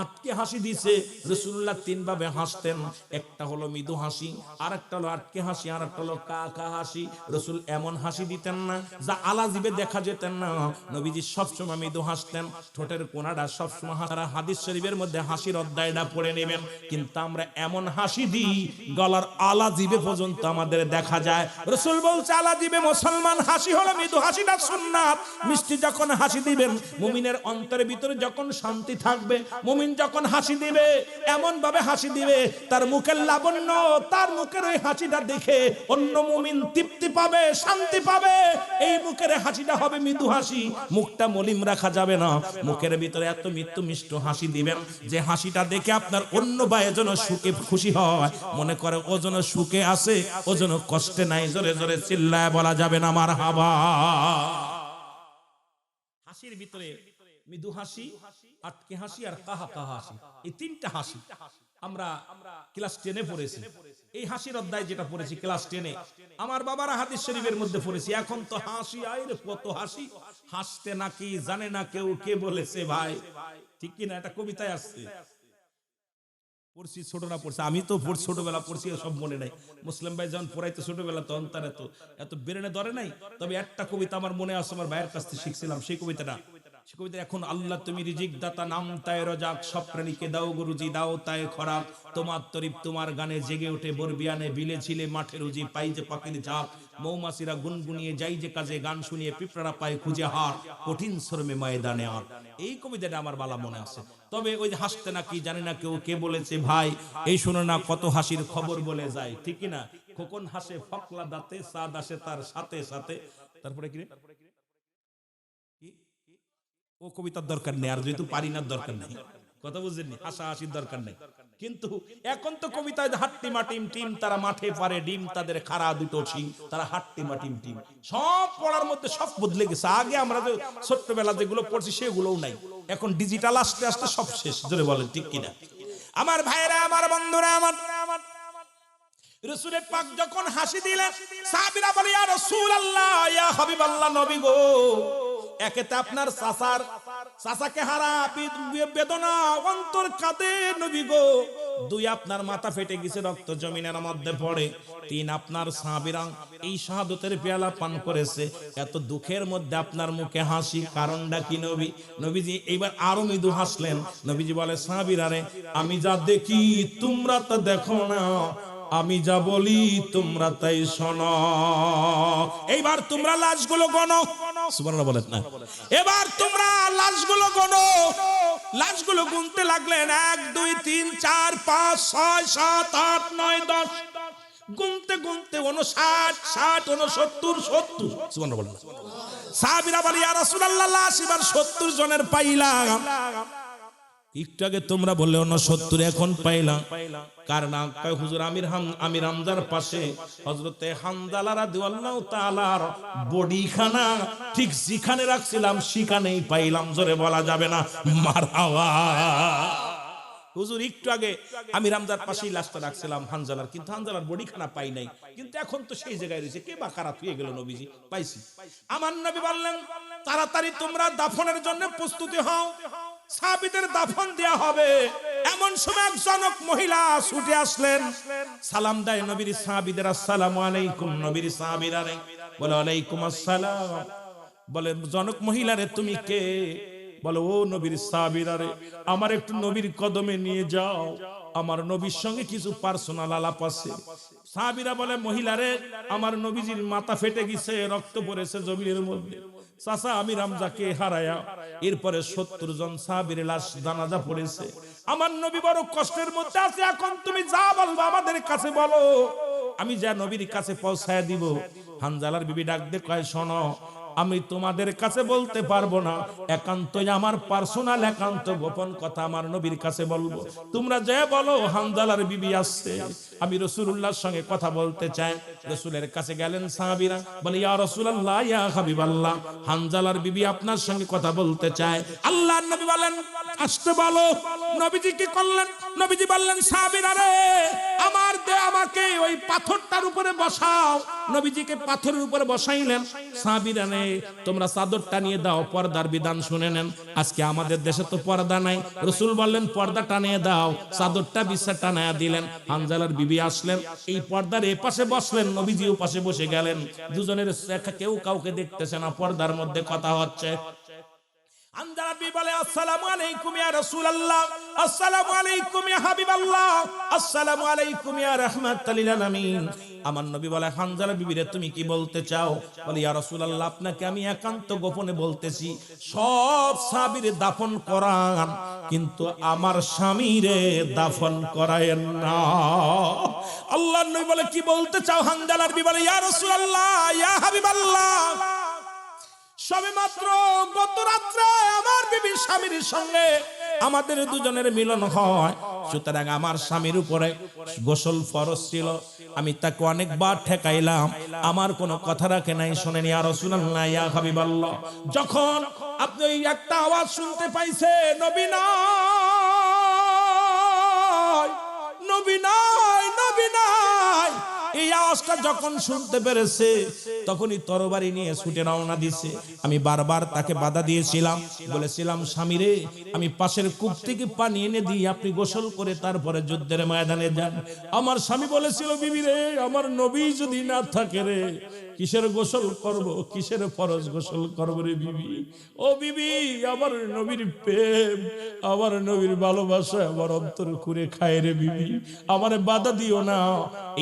আটকে হাসি দিছে। রাসূলুল্লাহ 3 ভাবে হাসতেন, একটা হলো মৃদু হাসি, আরেকটা হলো আটকে হাসি, আরেকটা হলো কাকা হাসি। রাসূল এমন হাসি দিতেন না যা আলাজিবে দেখা যেতেন না। নবীজি সবসময় মৃদু হাসতেন, ঠোঁটের কোণাটা সবসময় হাসা। হাদিস শরীফের মধ্যে হাসির অধ্যায়টা পড়ে নেবেন। কিন্তু আমরা এমন হাসি দিই গলার আলাজিবে পর্যন্ত আমাদের দেখা যায়। রাসূল বলছে আলাজিবে মুসলমান হাসি হলো মৃদু হাসিটা সুন্নাত। মিষ্টি যখন হাসি দিবেন, মুমিনের অন্তরের ভিতরে যখন শান্তি থাকবে, মুমিন যখন হাসি দিবে এমন ভাবে হাসি দিবে তার মুখের লাবণ্য, তার মুখের ওই হাসিটা দেখে অন্য মুমিন তৃপ্তি পাবে, শান্তি পাবে। এই মুখের হাসিটা হবে মৃদু হাসি, মুখটা মলিন রাখা যাবে না। মুখের ভিতরে এত মৃত্যু মিষ্ট হাসি দিবেন যে হাসিটা দেখে আপনার অন্য ভাই যেন সুখে খুশি হয়, মনে করে ও যেন সুখে আছে, ও যেন কষ্টে নাই। জোরে জোরে চিল্লায় বলা যাবে না মারহাবা। হাসির ভিতরে মৃদু হাসি, আটকে হাসি আর কাহা কাহা হাসি, এই তিনটা হাসি আমরা ক্লাস 10-এ পড়েছি। এই হাসির অধ্যায় যেটা পড়েছি ক্লাস 10-এ, আমার বাবারা হাদিস শরীফের মধ্যে পড়েছি। এখন তো হাসি আইরে কত হাসি, হাসতে নাকি জানে না কেউ, কে বলেছে ভাই, ঠিক কি না? একটা কবিতায় আসছে, পড়ছি ছোটরা পড়ছে, আমি তো ছোটবেলা পড়ছি, সব মনে নাই। মুসলিম ভাই যখন পড়াইতে ছোটবেলা তখন তার এত বেরেনে ধরে নাই। তবে একটা কবিতা আমার মনে আছে, আমার ভাইয়ের কাছ থেকে শিখছিলাম সেই কবিতাটা। এখন আল্লাহ তুমি রিজিক দাতা, নাম তাই রজাক, সব প্রাণীকে দাও গুরুজি, দাও তাই খরাক। তোমার তরিফ তোমার গানে জেগে ওঠে বরবিয়ানে, বিলে ছিলে মাঠে রুজি, পাই যে পাখির ঝাঁক। মৌমাছিরা গুনগুনিয়ে যাই যে কাজে, গান শুনিয়ে পিঁপড়ারা পায় খুঁজে হার, কঠিন শ্রমে ময়দানে আর। এই কবিতাটা আমার বালা মনে আছে। তবে ওই যে হাসতে নাকি জানি না কেউ, কে বলেছে ভাই, এই শুনো না কত হাসির খবর বলে যায়, ঠিক কি না? খোকন হাসে ফকলা দাঁতে, সাদ আসে তার সাথে সাথে। তারপরে কি ও কবিতার দরকার নেই, আর যেহেতু পারি না দরকার নেই, কথা বুঝলেন? হাসা হাসির দরকার নেই। কিন্তু এখন তো কবিতায় হাট্টিমা টিম টিম, তারা মাঠে পারে ডিম, তাদের খাড়া দুটো শিং, তারা হাট্টিমা টিম টিম। সব পড়ার মধ্যে সব বদলে গেছে। আগে আমরা যে ছোট্টবেলা যেগুলো পড়ছি সেগুলোও নাই, এখন ডিজিটাল আস্তে আস্তে সব শেষ। জোরে বলেন ঠিক কিনা? আমার ভাইরা, আমার বন্ধুরা, আমার রাসূলের পাক যখন হাসি দিলেন, সাহাবীরা বলে ইয়া রাসূলুল্লাহ, ইয়া হাবিবাল্লাহ, নবী গো, একেতে আপনার চাচাকে হারা বেদনা, অন্তর কাঁদে নবী গো। দুই, আপনার মাথা ফেটে গেছে, রক্ত জমিনের মধ্যে পড়ে। তিন, আপনার সাহাবীরা এই শাহাদাতের পেয়ালা পান করেছে। এত দুঃখের মধ্যে আপনার মুখে হাসি, কারণটা কি নবী? নবীজি এইবার আরো মৃদু হাসলেন। নবীজি বলে, সাহাবীরা রে, আমি যা দেখি তোমরা তা দেখো না, আমি যা বলি তোমরা তাই শোনো। এইবার তোমরা লাশগুলো গণো, সুবহানাল্লাহ বলেন না। এবার তোমরা লাশগুলো গণো। লাশগুলো গুনতে লাগলেন, 1 2 3 4 5 6 7 8 9 10। গুনতে গুনতে 59 60 69 70। সুবহানাল্লাহ বলেন। সাহাবীরা বলে, ইয়া রাসূলুল্লাহ, লাশ এবার 70 জনের পাইলাম। একটু আগে তোমরা বললে 69, এখন পাইলাম। কারণ হুজুর আমির হামজার পাশে হযরতে হানজালা রাদিয়াল্লাহু তাআলার বডিখানা ঠিক যেখানে রাখছিলাম সেখানেই পাইলাম। জোরে বলা যাবে না মারহাবা। হুজুর একটু আগে আমির হামজার পাশেই লাশটা রাখছিলাম হানজালার, কিন্তু হানজালার বডিখানা পাই নাই। কিন্তু এখন তো সেই জায়গায় রয়েছে, কে বা কারা থুয়ে গেল? নবীজি পাইছি। আমার নবী বললেন, তাড়াতাড়ি তোমরা দাফনের জন্য প্রস্তুতি হও, সাহাবীদের দাফন দেয়া হবে। এমন সময় এক জনক মহিলা ছুটে আসলেন, সালাম দেয় নবীর সাহাবীদের, আসসালামু আলাইকুম। নবীর সাহাবীরা বলে, ওয়ালাইকুম আসসালাম। বলে, জনক মহিলা রে, তুমি কে? বলে, ও নবীর সাহাবীরা রে, আমার একটু নবীর কদমে নিয়ে যাও, আমার নবীর সঙ্গে কিছু পার্সোনাল আলাপ আছে। সাহাবীরা বলে, মহিলা রে, আমার নবীজির মাথা ফেটে গেছে, রক্ত পড়েছে জমিনের মধ্যে। চাচা আমির হামজাকে হারায়া এরপরে 70 জন সাহাবীর লাশ জানাজা পড়েছে। আমার নবী বড় কষ্টের মধ্যে আছে, এখন তুমি যা বলবো আমাদের কাছে বলো, আমি যা নবীর কাছে পৌঁছায় দিব। হানজালার বিবি ডাক দিয়ে কয়, শোনো, আমি তোমাদের কাছে বলতে পারবো না, একান্তই আমার পার্সোনাল একান্ত গোপন কথা আমার নবীর কাছে বলবো। তোমরা যে বলো হানজালার বিবি আসছে, আমি রাসূলুল্লাহর সঙ্গে কথা বলতে চাই। রাসূলের কাছে গেলেন সাহাবীরা, বলে, ইয়া রাসূলুল্লাহ, ইয়া হাবিবাল্লাহ, হানজালার বিবি আপনার সঙ্গে কথা বলতে চায়। আল্লাহর নবী বলেন, আসতে বলো। নবীজি কি করলেন? নবীজি বললেন, সাহাবীরা রে, আমাকে ওই পাথরটার উপরে বসাও। নবীজিকে পাথরের উপরে বসাইলেন। সাহাবীরা রে, তোমরা চাদরটা নিয়ে দাও, পর্দার বিধান শুনে নেন। আজকে আমাদের দেশে তো পর্দা নাই। রাসূল বললেন, পর্দা টানিয়ে দাও। চাদরটা বিছা টানায়া দিলেন। হানজালার বিবি আসলেন, এই পর্দার এ পাশে বসলেন, নবীজিও পাশে বসে গেলেন। দুজনের কেউ কাউকে দেখতেছে না, পর্দার মধ্যে কথা হচ্ছে। হানজালা বিবি বলে আসসালামু আলাইকুম ইয়া রাসূলুল্লাহ, আসসালামু আলাইকুম ইয়া হাবিবাল্লাহ, আসসালামু আলাইকুম ইয়া রাহমাতাল লিল আলামিন। আমার নবী বলে হানজালা বিবি রে তুমি কি বলতে চাও? বলে ইয়া রাসূলুল্লাহ আপনাকে আমি একান্ত গোপনে বলতেছি, সব সাহাবীরে দাফন করান কিন্তু আমার স্বামীরে দাফন করায়েন না। আল্লাহর নবী বলে কি বলতে চাও? হানজালার বিবি বলে ইয়া রাসূলুল্লাহ ইয়া হাবিবাল্লাহ, সবে মাত্র গত রাত্রে আমার বিবির স্বামীর সঙ্গে আমাদের দুজনের মিলন হয়, সুতরাং আমার স্বামীর উপরে গোসল ফরজ ছিল। আমি তাকে অনেকবার ঠেকাইলাম, আমার কোনো কথা রাখে নাই, শোনেনি। ইয়া রাসূলুল্লাহ ইয়া হাবিবাল্লাহ, যখন আপনি ওই একটা আওয়াজ শুনতে পাইছে নবী নাই, নবী নাই, নবী নাই, এই আওয়াজটা যখন শুনতে পেরেছে তখনই তরবারি নিয়ে ছুটে রওনা দিছে। আমি বারবার তাকে বাধা দিয়েছিলাম, বলেছিলাম স্বামীরে আমি পাশের কূপ থেকে পানি এনে দিই, আপনি গোসল করে তারপরে যুদ্ধের ময়দানে যান। আমার স্বামী বলেছিল বিবি রে আমার নবী যদি না থাকে রে কিসের গোসল করব, কিসের ফরজ গোসল করব রে বিবি। ও বিবি আমার নবীর প্রেম, আমার নবীর ভালোবাসা আমার অন্তর খুঁড়ে খায় রে বিবি, আমারে বাধা দিও না।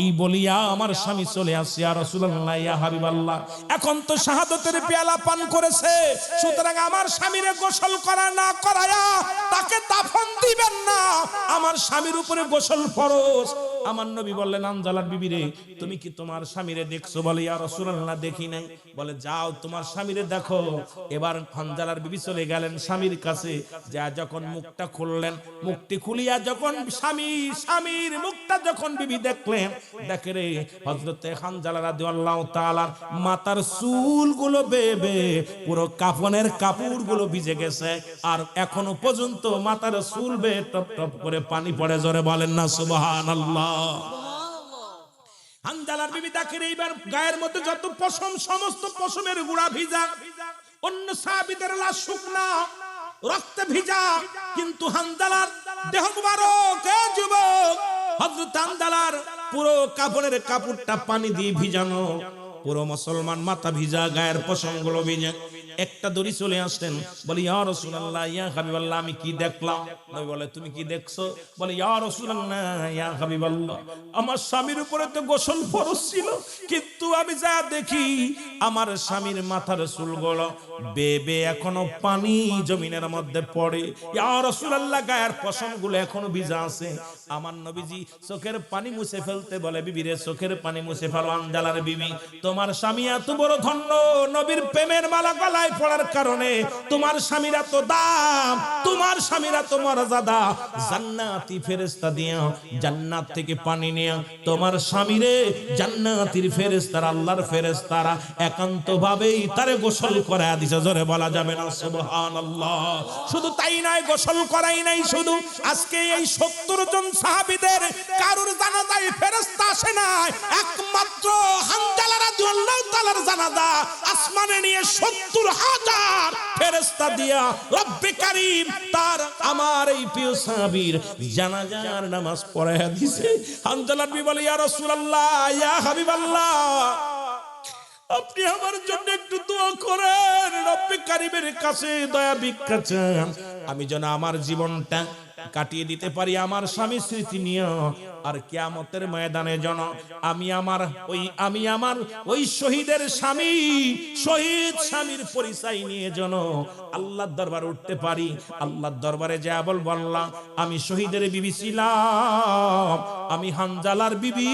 এই বলিয়া আমার স্বামী চলে আসে। ইয়া রাসূলুল্লাহ ইয়া হাবিবাল্লাহ, এখন তো শাহাদাতের পেয়ালা পান করেছে, সুতরাং আমার স্বামীরে গোসল করা না করায়া তাকে দাফন দিবেন না, আমার স্বামীর উপরে গোসল ফরজ। আমার নবী বললেন হানজালার বিবি রে তুমি কি তোমার স্বামীরে দেখছো? বলে ইয়া রাসূলুল্লাহ দেখি নাই। বলে যাও তোমার স্বামীরে দেখো। এবার হানজালার বিবি চলে গেলেন স্বামীর কাছে, যা যখন মুখটা খুললেন, মুখটি খুলিয়া যখন স্বামীর মুখটা যখন বিবি দেখলেন, দেখে রে হযরতে হানজালা রাদিয়াল্লাহু তাআলা মাথার চুলগুলো বেবে পুরো কাফনের কাপড়গুলো ভিজে গেছে, আর এখনো পর্যন্ত মাথার চুল বেয়ে টপ টপ করে পানি পড়ে। জোরে বলেন না সুবহানাল্লাহ। হানজালার বিবি দেখে এইবার গায়ের মধ্যে যত পশম সমস্ত পশমের গুঁড়া ভিজা, অন্য সাহাবীদের লাশ শুকনা রক্তে ভিজা, কিন্তু হানজালার দেহ মুবারক যুবক হযরত হানজালার পুরো কাপড়ের কাপড়টা পানি দিয়ে ভিজানো, পুরো মুসলমান মাথা ভিজা, গায়ের পশমগুলো ভিজা। একটা দড়ি চলে আসলেন, বলে ইয়া রাসূলুল্লাহ ইয়া হাবিবাল্লাহ আমি কি দেখলাম? নবী বলে তুমি কি দেখছো? বলে ইয়া রাসূলুল্লাহ ইয়া হাবিবাল্লাহ আমার স্বামীর উপরে তো গোসল ফরজ ছিল, কিন্তু আমি যা দেখি আমার স্বামীর মাথার চুলগুলো বেবে এখনো পানি জমিনের মধ্যে পড়ে। ইয়া রাসূলুল্লাহ গায়ের পশমগুলো এখনো ভিজা আছে। আমার নবীজি চোখের পানি মুছে ফেলতে বলে বিবি রে চোখের পানি মুছে ফেলো। হানজালার বিবি তোমার স্বামী এত বড় ধন্য, নবীর প্রেমের মালা গলায় পড়ার কারণে তোমার স্বামীর এত দাম, তোমার স্বামীর এত মর্যাদা, জান্নাতি ফেরেশতা দিয়া জান্নাত থেকে পানি নিয়ে তোমার স্বামীরে জান্নাতের ফেরেশতারা আল্লাহর ফেরেশতারা একান্তভাবেই তারে গোসল করায় দিছে। জোরে বলা যাবে না সুবহানাল্লাহ। শুধু তাই নয়, গোসল করাই নাই শুধু, আজকে এই 70 জন সাহাবীদের কারুর জানাজায় ফেরেশতা আসে না, একমাত্র হানজালা রাদিয়াল্লাহু তাআলার জানাজা আসমানে নিয়ে 70,000 ফেরেশতা দিয়া রব্বে কারীম তার আমার এই প্রিয় সাহাবীর জানাজার নামাজ পড়ায়া দিয়েছে। হানজালা বিবি বলে ইয়া রাসূলুল্লাহ ইয়া হাবিবাল্লাহ আপনি আমার জন্য একটু দোয়া করেন, রব্বে কারীমের কাছে দয়া ভিক্ষা চান, আমি যেন আমার জীবনটা কাটিয়ে দিতে পারি আমার স্বামী স্মৃতি নিয়ে, আর কিয়ামতের ময়দানে যেন আমি আমার ওই শহীদের স্বামী, শহীদ স্বামীর পরিচয় নিয়ে যেন আল্লাহর দরবারে উঠতে পারি। আল্লাহর দরবারে যা বললাম আমি শহীদের বিবি ছিলাম, আমি হানজালার বিবি,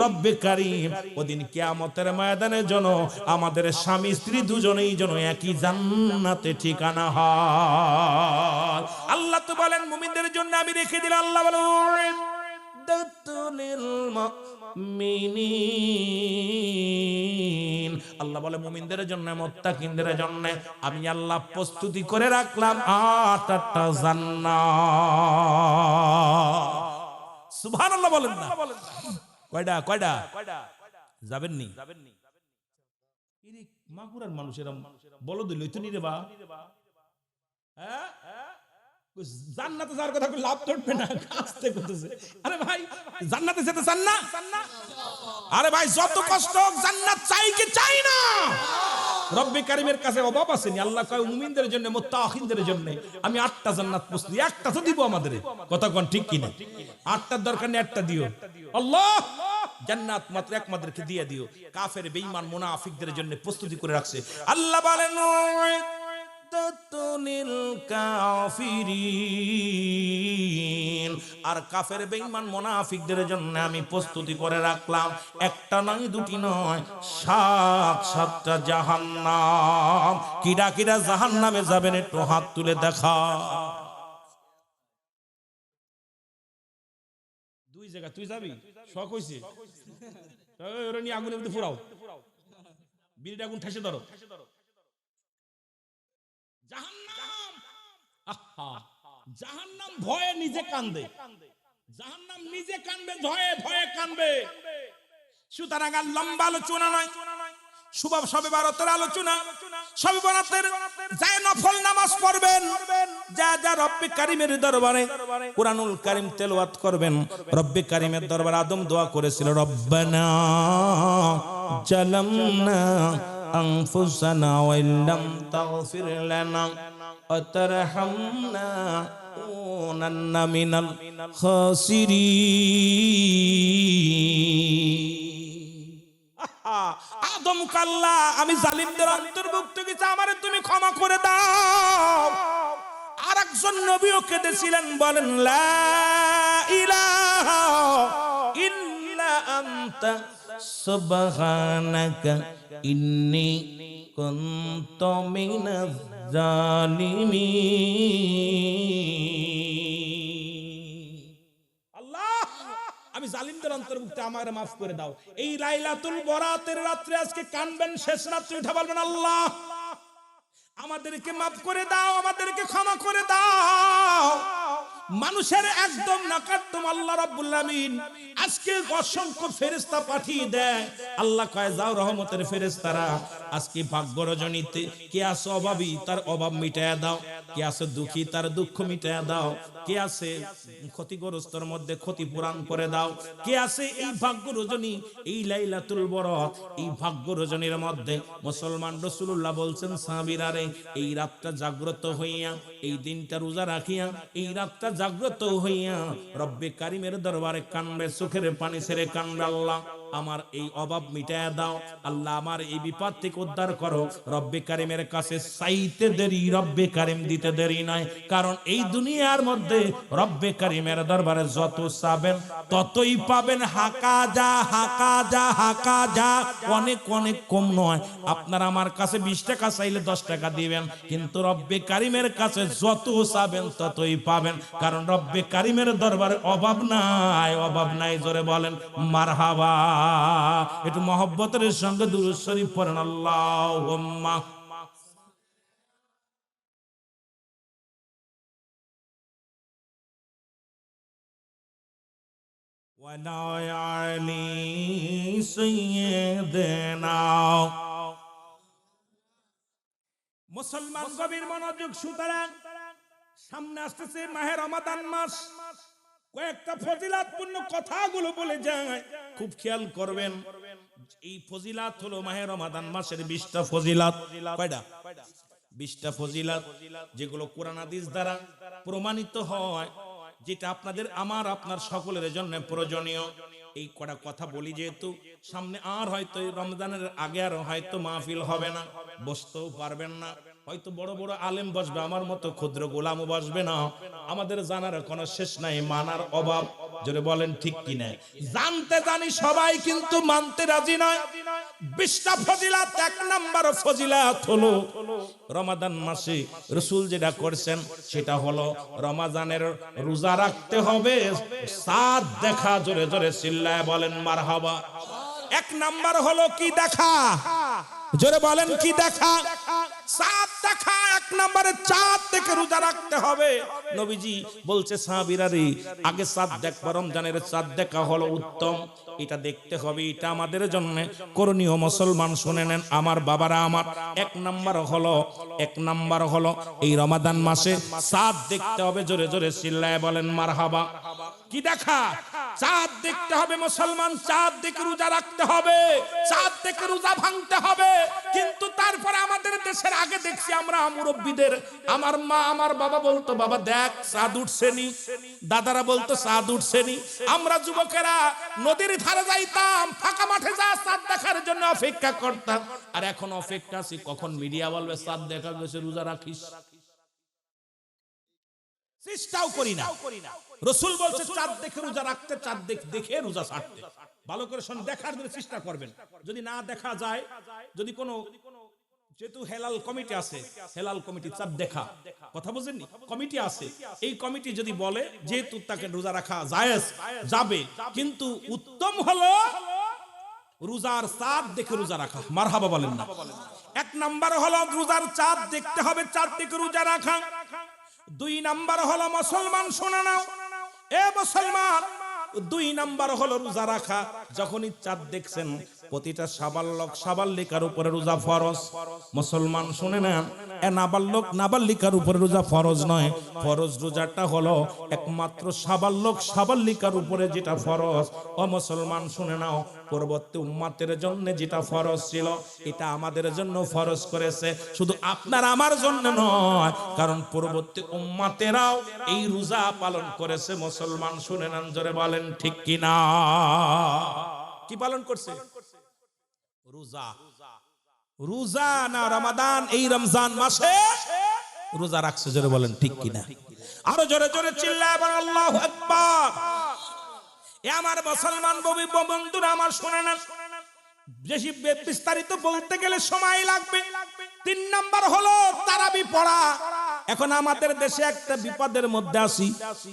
রব্বে কারীম ওদিন কিয়ামতের ময়দানে যেন আমাদের স্বামী স্ত্রী দুজনেই যেন একই জান্নাতে ঠিকানা হয়। আল্লাহ তো বলেন মুমিনদের জন্য আমি রেখে দিলাম, আল্লাহ বলেন আল্লাহ বলে মুমিনদের জন্য মুত্তাকিনদের জন্য আমি আল্লাহ প্রস্তুতি করে রাখলাম 8টা জান্নাত। সুবহানাল্লাহ বলেন না? কয়টা যাবেন নি? মাগুরার মানুষেরা বলো দিল তো নি রে বা, হ্যাঁ জান্নাতে যাওয়ার কথা লাভ করবে না, কাজতে করতেছে। আরে ভাই জান্নাতে যেতে চান না? আরে ভাই যত কষ্ট হোক জান্নাত চাই কি চাই না? রব্বে কারিমের কাছে অভাব আছে নি? আল্লাহ কয় মুমিনদের জন্য, মুত্তাকিনদের জন্য আমি 8টা জান্নাত প্রস্তুত, একটা তো দিব আমাদের। কথা কোন ঠিক কিনা? 8টার দরকার নেই, একটা দিও। আল্লাহ জান্নাত মাত্র একমাত্রকে দিয়ে দিও। কাফের বেঈমান মুনাফিকদের জন্য প্রস্তুতি করে রাখছে। আল্লাহ বলেন কাফিরিন, আর কাফের বেঈমান মুনাফিকদের জন্য আমি প্রস্তুতি করে রাখলাম একটা নয়, দুটি নয়, 7টা জাহান্নাম। কিরা কিরা জাহান্নামে যাবেন একটু হাত তুলে দেখা। 2 জায়গা তুই যাবি, শখ হইছে ওরে নিয়ে আগুনের মধ্যে ফুরাও, বিড়িটা আগুন ঠেসে ধরো। জাহান্নাম, আহা জাহান্নাম ভয়ে নিজে কান্দে, জাহান্নাম নিজে কান্দবে, ভয়ে ভয়ে কান্দবে। সুতরাং আর লম্বা আলোচনা নয়, সবে বারাতের আলোচনা। সবে বারাতের যায় নফল নামাজ পড়বেন, যা যা রব্বে কারিমের দরবারে কুরআনুল কারীম তেলাওয়াত করবেন। রব্বে কারিমের দরবারে আদম দোয়া করেছিল, রব্বানা জালামনা আনফুসানা ওয়া ইল্লাম তাগফির লানা ওয়া তারহামনা লানাকুনান্না মিনাল খাসিরিন। আদম কাল্লা, আমি জালিমদের অন্তর্ভুক্ত কিছু, আমারে তুমি ক্ষমা করে দাও। আর একজন নবীও কেঁদেছিলেন, বলেন লা ইলাহা ইল্লা আনতা সুবহানাকা ইন্নী কুনতু মিনাজ জালিমিন। আল্লাহ আমি জালিমদের অন্তর্ভুক্ত, আমারে মাফ করে দাও। এই লাইলাতুল বরাতের রাত্রে আজকে কানবেন, শেষ রাত্রে উঠে বলবেন, আল্লাহ আমাদেরকে মাফ করে দাও, আমাদেরকে ক্ষমা করে দাও। মানুষের একদম নাকার্দম আল্লাহ রাব্বুল আলামিন আজকে অসংখ্য ফেরেশতা পাঠিয়ে দেয়। আল্লাহ কয় যাও রহমতের ফেরেশতারা, আজকে ভাগ্য রজনীতে কে আছে অভাবী তার অভাব মিটায়া দাও, কে আছে দুঃখী তার দুঃখ মিটায়া দাও, কে আছে ক্ষতিগ্রস্তর মধ্যে ক্ষতি পূরণ করে দাও, কে আছে এই ভাগ্য রজনী, এই লাইলাতুল বরাত, এই ভাগ্য রজনীর মধ্যে মুসলমান। রাসূলুল্লাহ বলছেন সাহাবীরা রে, এই রাতটা জাগ্রত হইয়া, এই দিনটা রোজা রাখিয়া, এই রাতটা জাগ্রত হইয়া রব্বে কারিমের দরবারে কানবে, চোখের পানি ছেড়ে কানবে, আল্লাহ আমার এই অভাব মিটায়া দাও, আল্লাহ আমার এই বিপদ থেকে উদ্ধার করো। রব্বে কারিমের কাছে চাইতে দেরি, রব্বে কারিম দিতে দেরি নয়। কারণ এই দুনিয়ার মধ্যে রব্বে কারিমের দরবারে যত চাবেন ততই পাবেন। হাকা যা হাকা যা হাকা যা, অনেক অনেক কম নয়। আপনারা আমার কাছে 20 টাকা চাইলে 10 টাকা দিবেন, কিন্তু রব্বে কারিমের কাছে যত চাবেন ততই পাবেন। কারণ রব্বে কারিমের দরবারে অভাব নাই, অভাব নাই। জোরে বলেন মারহাবা। একটু মহব্বতের সঙ্গে দুরূদ শরীফ পড়েন, আল্লাহুম্মা। ওয়ালা আলি সাইয়্যিদিনা। মুসলমান গভীর মনোযোগ। সুতরাং সামনে আসতেছে মাহে রমাদান মাস, কয়েকটা ফজিলাতপূর্ণ কথাগুলো বলে যায়, খুব খেয়াল করবেন। এই ফজিলাত হলো মাহে রমাদান মাসের 20টা ফজিলাত। কয়টা? 20টা ফজিলাত, যেগুলো কোরআন হাদিস দ্বারা প্রমাণিত হয়, যেটা আপনাদের আমার আপনার সকলের জন্য প্রয়োজনীয়। এই কটা কথা বলি, যেহেতু সামনে আর হয়তো রমজানের আগে আর হয়তো মাহফিল হবে না, বসতেও পারবেন না, হয়তো বড় বড় আলেম বসবে, আমার মতো ক্ষুদ্র গোলামও বসবে না। আমাদের জানার কোনো শেষ নাই, মানার অভাব। জোরে বলেন ঠিক কিনা? জানতে জানি সবাই, কিন্তু মানতে রাজি নয়। 20টা ফজিলাত, 1 নাম্বার ফজিলাত হলো রমাদান মাসে রাসূল যেটা করছেন সেটা হলো রমাদানের রোজা রাখতে হবে, চাঁদ দেখা। জোরে জোরে চিল্লায় বলেন মারহাবা। 1 নাম্বার হলো কি দেখা? জোরে বলেন কি দেখা? চাঁদ দেখা। 1 নম্বরে চাঁদ দেখে রোজা রাখতে হবে। নবীজি বলছে সাহাবীরা রে, আগে চাঁদ দেখবা, রমজানের চাঁদ দেখা হলো উত্তম, এটা দেখতে হবে, এটা আমাদের জন্য করণীয়। মুসলমান শুনে নেন আমার বাবারা আমার, 1 নাম্বার হলো এই রমাদান মাসে চাঁদ দেখতে হবে। জোরে জোরে চিল্লায় বলেন মারহাবা। কি দেখা? চাঁদ দেখতে হবে মুসলমান, চাঁদ দেখে রোজা রাখতে হবে, চাঁদ দেখে রোজা ভাঙতে হবে। কিন্তু তারপরে আমাদের দেশের আগে দেখছি আমরা মুরব্বীদের, আমার মা আমার বাবা বলতো বাবা দেখ চাঁদ উঠছেনি, দাদারা বলতো চাঁদ উঠছেনি। আমরা যুবকেরা নদীর ধারে যাইতাম, ফাঁকা মাঠে যা চাঁদ দেখার জন্য অপেক্ষা করতাম। আর এখন অপেক্ষা আছি কখন মিডিয়া বলবে চাঁদ দেখা গেছে রোজা রাখিস, চেষ্টাও করি না। রাসূল বলছে চাঁদ দেখে রোজা রাখতে, চাঁদ দেখে রোজা ছাড়তে। ভালো করে শুন, দেখার জন্য চেষ্টা করবেন। যদি না দেখা যায়, যদি কোনো যেহেতু হেলাল কমিটি আছে, হেলাল কমিটি চাঁদ দেখা কথা বুঝেননি, কমিটি আছে, এই কমিটি যদি বলে যেহেতু তাকে রোজা রাখা জায়েজ যাবে, কিন্তু উত্তম হলো রোজার চাঁদ দেখে রোজা রাখা। মারহাবা বলেন না। এক নাম্বার হলো রোজার চাঁদ দেখতে হবে, চাঁদ দেখে রোজা রাখা। দুই নাম্বার হলো মুসলমান শুনে নাও, এ মুসলমান, দুই নাম্বার হলো রোজা রাখা। যখনই চাঁদ দেখছেন প্রতিটা সাবালক সাবালিকার উপরে রোজা ফরজ। মুসলমান শুনে নেন, এ নাবালক নাবালিকার উপরে রোজা ফরজ নয়। ফরজ রোজাটা হলো একমাত্র সাবালক সাবালিকার উপরে যেটা ফরজ। ও মুসলমান শুনে নাও, পরবর্তী উম্মতের জন্য যেটা ফরজ ছিল এটা আমাদের জন্য ফরজ করেছে, শুধু আপনার আমার জন্য নয়, কারণ পরবর্তী উম্মতেরাও এই রোজা পালন করেছে। মুসলমান শুনে নেন, জোরে বলেন ঠিক কিনা। কি পালন করছে? রোজা। রোজা না রমাদান, এই রমজান মাসে রোজা রাখছে, জোরে বলেন ঠিক কিনা। আরো জোরে জোরে চিল্লায় বলেন আল্লাহু আকবার। এ আমার মুসলমান বন্ধুরা আমার শুনে নেন, বেশি বিস্তারিত বলতে গেলে সময় লাগবে। তিন নাম্বার হলো তারাবি পড়া। এখন আমাদের দেশে একটা বিপদের মধ্যে আছি,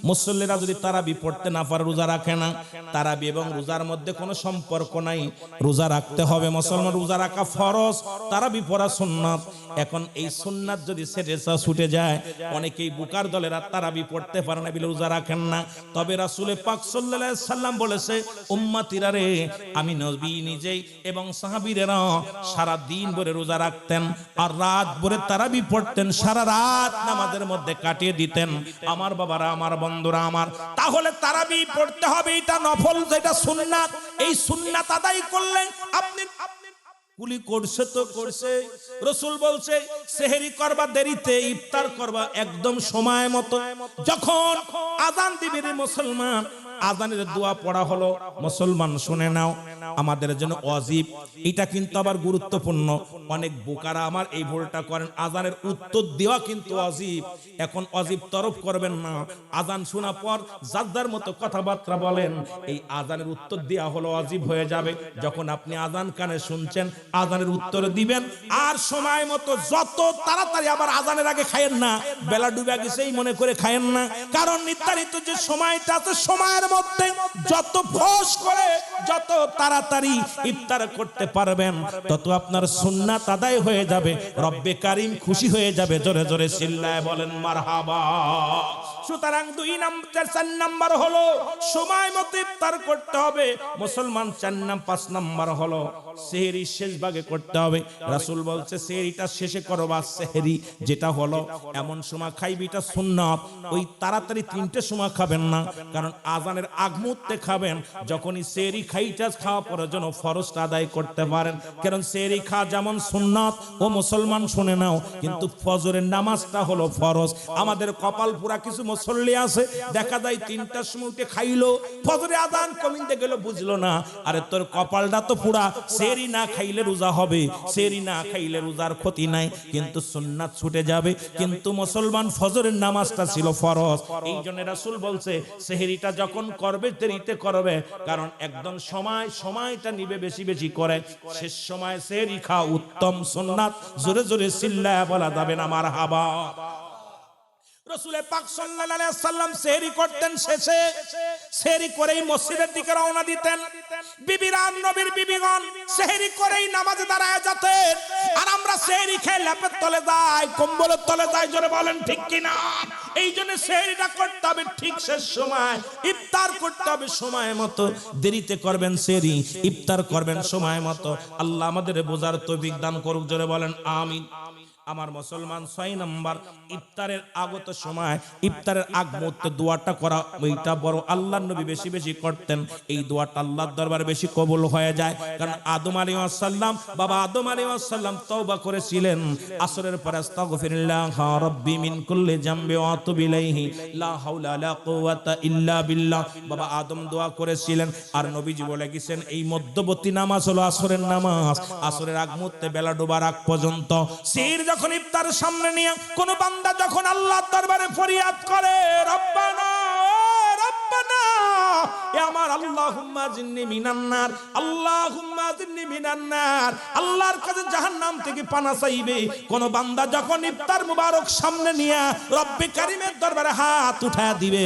মুসল্লিরা যদি তারাবি পড়তে না পারে রোজা রাখে না। তারাবি এবং রোজার মধ্যে কোনো সম্পর্ক নাই, রোজা রাখতে হবে। মুসলমান রোজা রাখা ফরজ, তারাবি পড়া সুন্নাত। এখন এই সুন্নাত যদি ছুটে যায়, অনেকেই বুকার দলেরা তারাবি পড়তে পারে না বলে রোজা রাখেন না। তবে রাসূল পাক সাল্লাল্লাহু আলাইহি সাল্লাম বলেছে, উম্মতিরা রে, আমি নবী নিজেই এবং সাহাবীরা সারা দিন ভরে রোজা রাখতেন আর রাত ভরে তারাবি পড়তেন, সারা রাত নামাজের মধ্যে কাটিয়ে দিতেন। আমার বাবারা, আমার বন্ধুরা আমার, তাহলে তারাবি পড়তে হবে, এটা নফল, এটা সুন্নাত। এই সুন্নাত আদায় করলে আপনি কুলি করছে তো করছে। রাসূল বলছে সেহরি করবা দেরিতে, ইফতার করবা একদম সময় মতো। যখন আযান দিবে রে মুসলমান, আযানের দোয়া পড়া হলো, মুসলমান শুনে নাও, আমাদের জন্য ওয়াজিব। এটা কিন্তু আবার গুরুত্বপূর্ণ। অনেক বোকারা আমার এই ভুলটা করেন, আযানের উত্তর দেওয়া কিন্তু ওয়াজিব। এখন ওয়াজিব তরফ করবেন না, আযান শোনা পর যার মতো কথাবার্তা বলেন, এই আযানের উত্তর দেওয়া হলো ওয়াজিব হয়ে যাবে। যখন আপনি আযান কানে শুনছেন, আযানের উত্তর দিবেন, আর সময় মতো যত তাড়াতাড়ি। আবার আযানের আগে খায়েন না, বেলা ডুবে গেছেই মনে করে খায়েন না, কারণ নির্ধারিত যে সময়টা আছে, সময়ের মধ্যে যত ফোঁস করে যত তাড়াতাড়ি ইফতার করতে পারবেন, তত আপনার সুন্নাত আদায় হয়ে যাবে, রব্বে কারীম খুশি হয়ে যাবে। জোরে জোরে চিল্লায় বলেন মারহাবা। সুতরাং 4 নাম্বার হলো সময় মতো ইফতার করতে হবে মুসলমান। 5 নাম্বার হলো সেহরি শেষ ভাগে করতে হবে। রাসূল বলছে সেহরিটা শেষে করবা, সেহরি যেটা হলো এমন সময় খাইবি, এটা সুন্নাত। ওই তাড়াতাড়ি 3টের সময় খাবেন না, কারণ আযানের আগ মুহূর্তে খাবেন। যখনই সেহরি খাওয়া পরে যেন ফরজটা আদায় করতে পারেন, কারণ সেহরি খাওয়া যেমন সুন্নাত, ও মুসলমান শুনে নাও, কিন্তু ফজরের নামাজটা হলো ফরজ। আমাদের কপাল পুরা কিছু মুসল্লি আছে, দেখা যায় 3টার সময় উঠে খাইলো, ফজরে আযান কমিতে গেল, বুঝলো না। আরে তোর কপালটা তো পুরা, সেহরি না খাইলে রোজা হবে, সেহরি না খাইলে রোজার ক্ষতি নাই, কিন্তু সুন্নাত ছুটে যাবে। কিন্তু মুসলমান ফজরের নামাজটা ছিল ফরজ। এই জন্য রাসূল বলছে সেহরিটা যখন করবে দেরিতে করবে, কারণ একদম সময়টা নিবে বেশি বেশি করে। শেষ সময় সেহরি খাওয়া উত্তম সুন্নাত। জোরে জোরে চিল্লায়া বলা যাবে না মারহাবা। রাসূল পাক সাল্লাল্লাহু আলাইহি ওয়াসাল্লাম সেহরি করতেন, শেষে সেহরি করেই মসজিদের দিকে রওনা দিতেন। বিবিরা, নবীর বিবিগণ সেহরি করেই নামাজে দাঁড়ায় যেতেন, আর আমরা সেহরি খেয়ে লেপের তলে যাই, কম্বলের তলে যাই। জোরে বলেন ঠিক কিনা। এই জন্য সেহরিটা করতে হবে ঠিক শেষ সময়, ইফতার করতে হবে সময় মতো। দেরিতে করবেন সেহরি, ইফতার করবেন সময় মতো। আল্লাহ আমাদের বোঝার তৌফিক দান করুক। জোরে বলেন আমিন। আমার মুসলমান 6 নাম্বার ইফতারের আগত সময় ইফতারের আগ মুহূর্তে দোয়াটা করা, ওইটা বড় আল্লাহর নবী বেশি বেশি করতেন। এই দোয়াটা আল্লাহর দরবারে বেশি কবুল হয়ে যায়, কারণ আদম আলাইহিস সালাম, বাবা আদম আলাইহিস সালাম তওবা করেছিলেন আসরের পর, আস্তাগফিরুল্লাহ রাব্বি মিন কুল্লি জামবি ওয়া আতুবু ইলাইহি লা হাওলা লা কুওয়াতা ইল্লা বিল্লাহ। বাবা আদম দোয়া করেছিলেন, আর নবীজি বলে গেছেন এই মধ্যবর্তী নামাজ হলো আসরের নামাজ। আসরের আগ মুহূর্তে বেলা ডোবার আগ পর্যন্ত সির যখন ইফতার সামনে নিয়ে কোন বান্দা যখন আল্লাহর দরবারে ফরিয়াদ করে, রব্বানা রব্বানা এ আমার আল্লাহুম্মা জিন্নি মিনান নার, আল্লাহুম্মা জিন্নি মিনান নার, আল্লাহর কাছে জাহান্নাম থেকে পানা চাইবে। কোন বান্দা যখন ইফতার মুবারক সামনে নিয়ে রব্বে কারীমের দরবারে হাত উঠায় দিবে,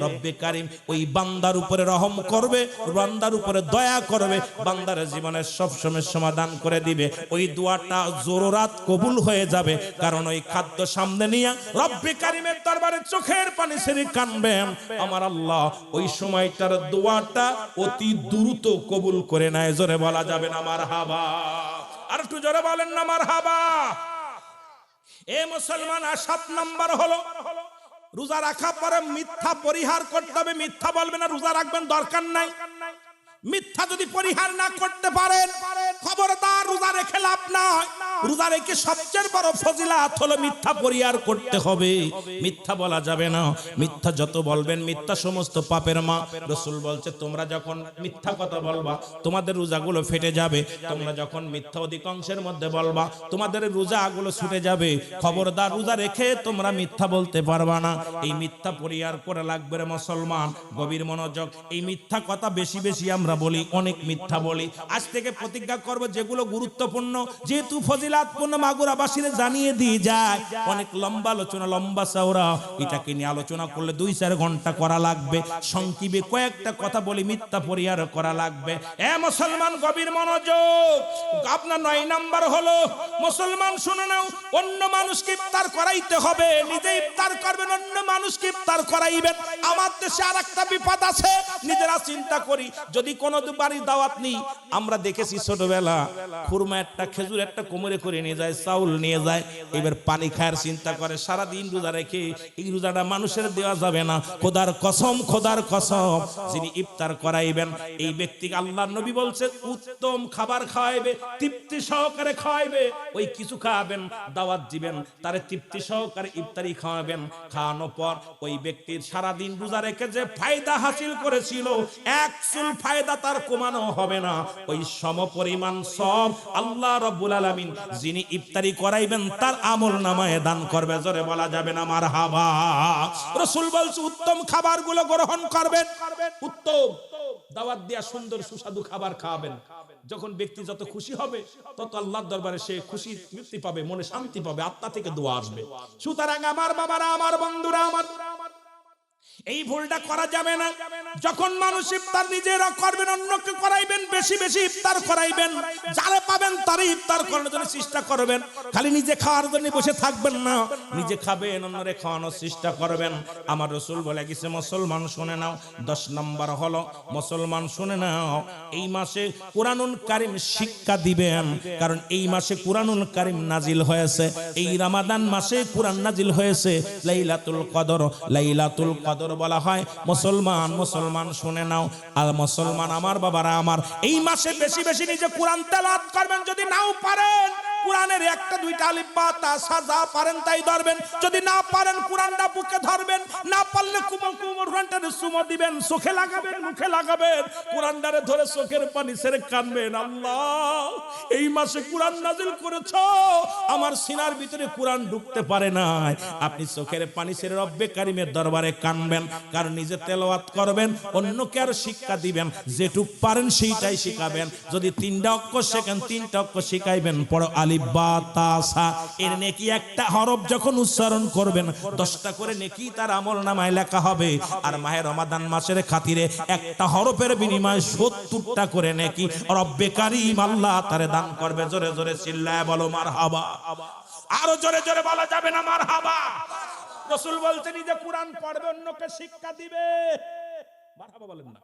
রব্বে কারীম ওই বান্দার উপরে রহম করবে, বান্দার উপরে দয়া করবে, বান্দার জীবনের সব সমস্যার সমাধান করে দিবে। ওই দোয়াটা জোরাত কবুল হয়ে যাবে, কারণ ওই খাদ্য সামনে নিয়ে রব্বে কারীমের দরবারে চোখের পানি ছেড়ে কাঁদবেন। আমার আল্লাহ ওই সময়টার দোয়াটা অতি দ্রুত কবুল করে নেয়। জোরে বলা যাবে না মারহাবা? আর একটু জোরে বলেন না মারহাবা? এ মুসলমান, আর 7 নাম্বার হলো রোজা রাখা পরে মিথ্যা পরিহার করতে হবে। মিথ্যা বলবে না, রোজা রাখবেন দরকার নাই। মিথ্যা যদি পরিহার না করতে পারেন, খবরদার রোজা রেখে লাভ নাই। রোজা রেখে সবচেয়ে বড় ফজিলাত হলো মিথ্যা পরিহার করতে হবে। মিথ্যা বলা যাবে না। মিথ্যা যত বলবেন মিথ্যা সমস্ত পাপের মা। রাসূল বলছে তোমরা যখন মিথ্যা কথা বলবা তোমাদের রোজাগুলো ফেটে যাবে। তোমরা যখন মিথ্যা অধিকাংশের মধ্যে বলবা তোমাদের রোজাগুলো ছুটে যাবে। খবরদার রোজা রেখে তোমরা মিথ্যা বলতে পারবা না। এই মিথ্যা পরিহার করে লাগবে রে মুসলমান। গভীর মনোযোগ। এই মিথ্যা কথা বেশি বেশি আমরা বলি, অনেক মিথ্যা বলি। আজ থেকে প্রতিজ্ঞা করব যেগুলো গুরুত্বপূর্ণ, যেহেতু ফজিলাতপূর্ণ মাগুরাবাসীরে জানিয়ে দিয়ে যায়। অনেক লম্বা আলোচনা, লম্বা চওড়া, এটাকে নিয়ে আলোচনা করলে 2-4 ঘন্টা করা লাগবে। সংক্ষেপে কয়েকটা কথা বলি, মিথ্যা পরিহার করা লাগবে। এ মুসলমান গভীর মনোযোগ। আপনার 9 নাম্বার হলো মুসলমান শুনে নাও, অন্য মানুষকে ইফতার করাইতে হবে, নিজে ইফতার করবেন, অন্য মানুষকে ইফতার করাইবেন। আমার দেশে আরেকটা বিপদ আছে, নিজেরা চিন্তা করি। যদি কোন বাড়ির দাওয়াত নেই, আমরা দেখেছি ছোটবেলা খুরমা একটা খেজুর একটা কোমরে করে নিয়ে যায়, চাউল নিয়ে যায়, এবার পানি খায়ার চিন্তা করে। সারাদিন রোজা রেখে এই রোজাটা মানুষের দেওয়া যাবে না। খোদার কসম, খোদার কসম, যিনি ইফতার করাইবেন এই ব্যক্তিকে আল্লাহর নবী বলছে উত্তম খাবার খাওয়াইবে, তৃপ্তি সহকারে খাওয়াইবে। ওই কিছু খাওয়াবেন, দাওয়াত দিবেন, তারে তৃপ্তি সহকারে ইফতারি খাওয়াবেন। খাওয়ানোর পর ওই ব্যক্তির সারাদিন রোজা রেখে যে ফায়দা হাসিল করেছিল, এক চুল ফায়দা তার কমানো হবে না। ওই সমপরিমাণ সব আল্লাহ রাব্বুল আলামিন যিনি ইফতারি করাইবেন তার আমলনামায় দান করবে। জোরে বলা যাবে না মারহাবা? রাসূল বলছে উত্তম খাবারগুলো গ্রহণ করবেন, উত্তম দাওয়াত দিয়া সুন্দর সুস্বাদু খাবার খাবেন। যখন ব্যক্তি যত খুশি হবে তত আল্লাহর দরবারে সে খুশি তৃপ্তি পাবে, মনে শান্তি পাবে, আত্মা থেকে দোয়া আসবে। সুতরাং আমার বাবারা, আমার বন্ধুরা, আমার এই ভুলটা করা যাবে না। যখন মানুষ ইফতার নিজেরা করবেন, অন্যকে করাইবেন, বেশি বেশি ইফতার করাইবেন। যারা পাবেন তারা ইফতার করানোর জন্য চেষ্টা করবেন। খালি নিজে খাওয়ার জন্য বসে থাকবেন না, নিজে খাবেন, অন্যরে খাওয়ানোর চেষ্টা করবেন। আমার রাসূল বলে গেছে মুসলমান শুনে নাও, 10 নাম্বার হলো মুসলমান শুনে নাও, এই মাসে কুরআনুল কারীম শিক্ষা দিবেন। কারণ এই মাসে কুরআনুল কারীম নাজিল হয়েছে, এই রমাদান মাসে কুরআন নাজিল হয়েছে। লাইলাতুল কদর, লাইলাতুল কদর বলা হয়। মুসলমান, মুসলমান শুনে নাও। আর মুসলমান আমার বাবারা আমার, এই মাসে বেশি বেশি নিজে কোরআন তেলাওয়াত করবেন। যদি নাও পারেন কোরআনের 1-2টা আলিফ বা তা যা পারেন তাই ধরবেন। যদি না পারেন কোরআনটা বুকে ধরবেন, না পারলে কোমরটারে চুমো দিবেন, চোখে লাগাবেন, মুখে লাগাবেন, কোরআনটারে ধরে চোখের পানি ছেড়ে কাঁদবেন। আল্লাহ, এই মাসে কোরআন নাজিল করেছো, আমার সিনার ভিতরে কোরআন ঢুকতে পারে নাই। আপনি চোখের পানি ছেড়ে রব্বে কারীমের দরবারে কাঁদবেন, কারণ নিজে তেলাওয়াত করবেন, অন্যকে আর শিক্ষা দিবেন। যেটুক পারেন সেইটাই শিখাবেন। যদি 3টা অক্ষর শেখেন 3টা অক্ষর শিখাইবেন। পড়ো আলিফ বা তা সা, এর নেকি একটা হরফ যখন উচ্চারণ করবেন 10টা করে নেকি তার আমলনামায় লেখা হবে। আর মাহে রমাদান মাসের খাতিরে একটা হরফের বিনিময়ে 70টা করে নেকি রব্বে কারীম আল্লাহ তারে দান করবে। জোরে জোরে চিল্লায় বলো মারহাবা। আরো জোরে জোরে বলা যাবে না মারহাবা? রাসূল বলছেন নিজে কোরআন পড়বে, অন্যকে শিক্ষা দিবে। মারহাবা বলেন না?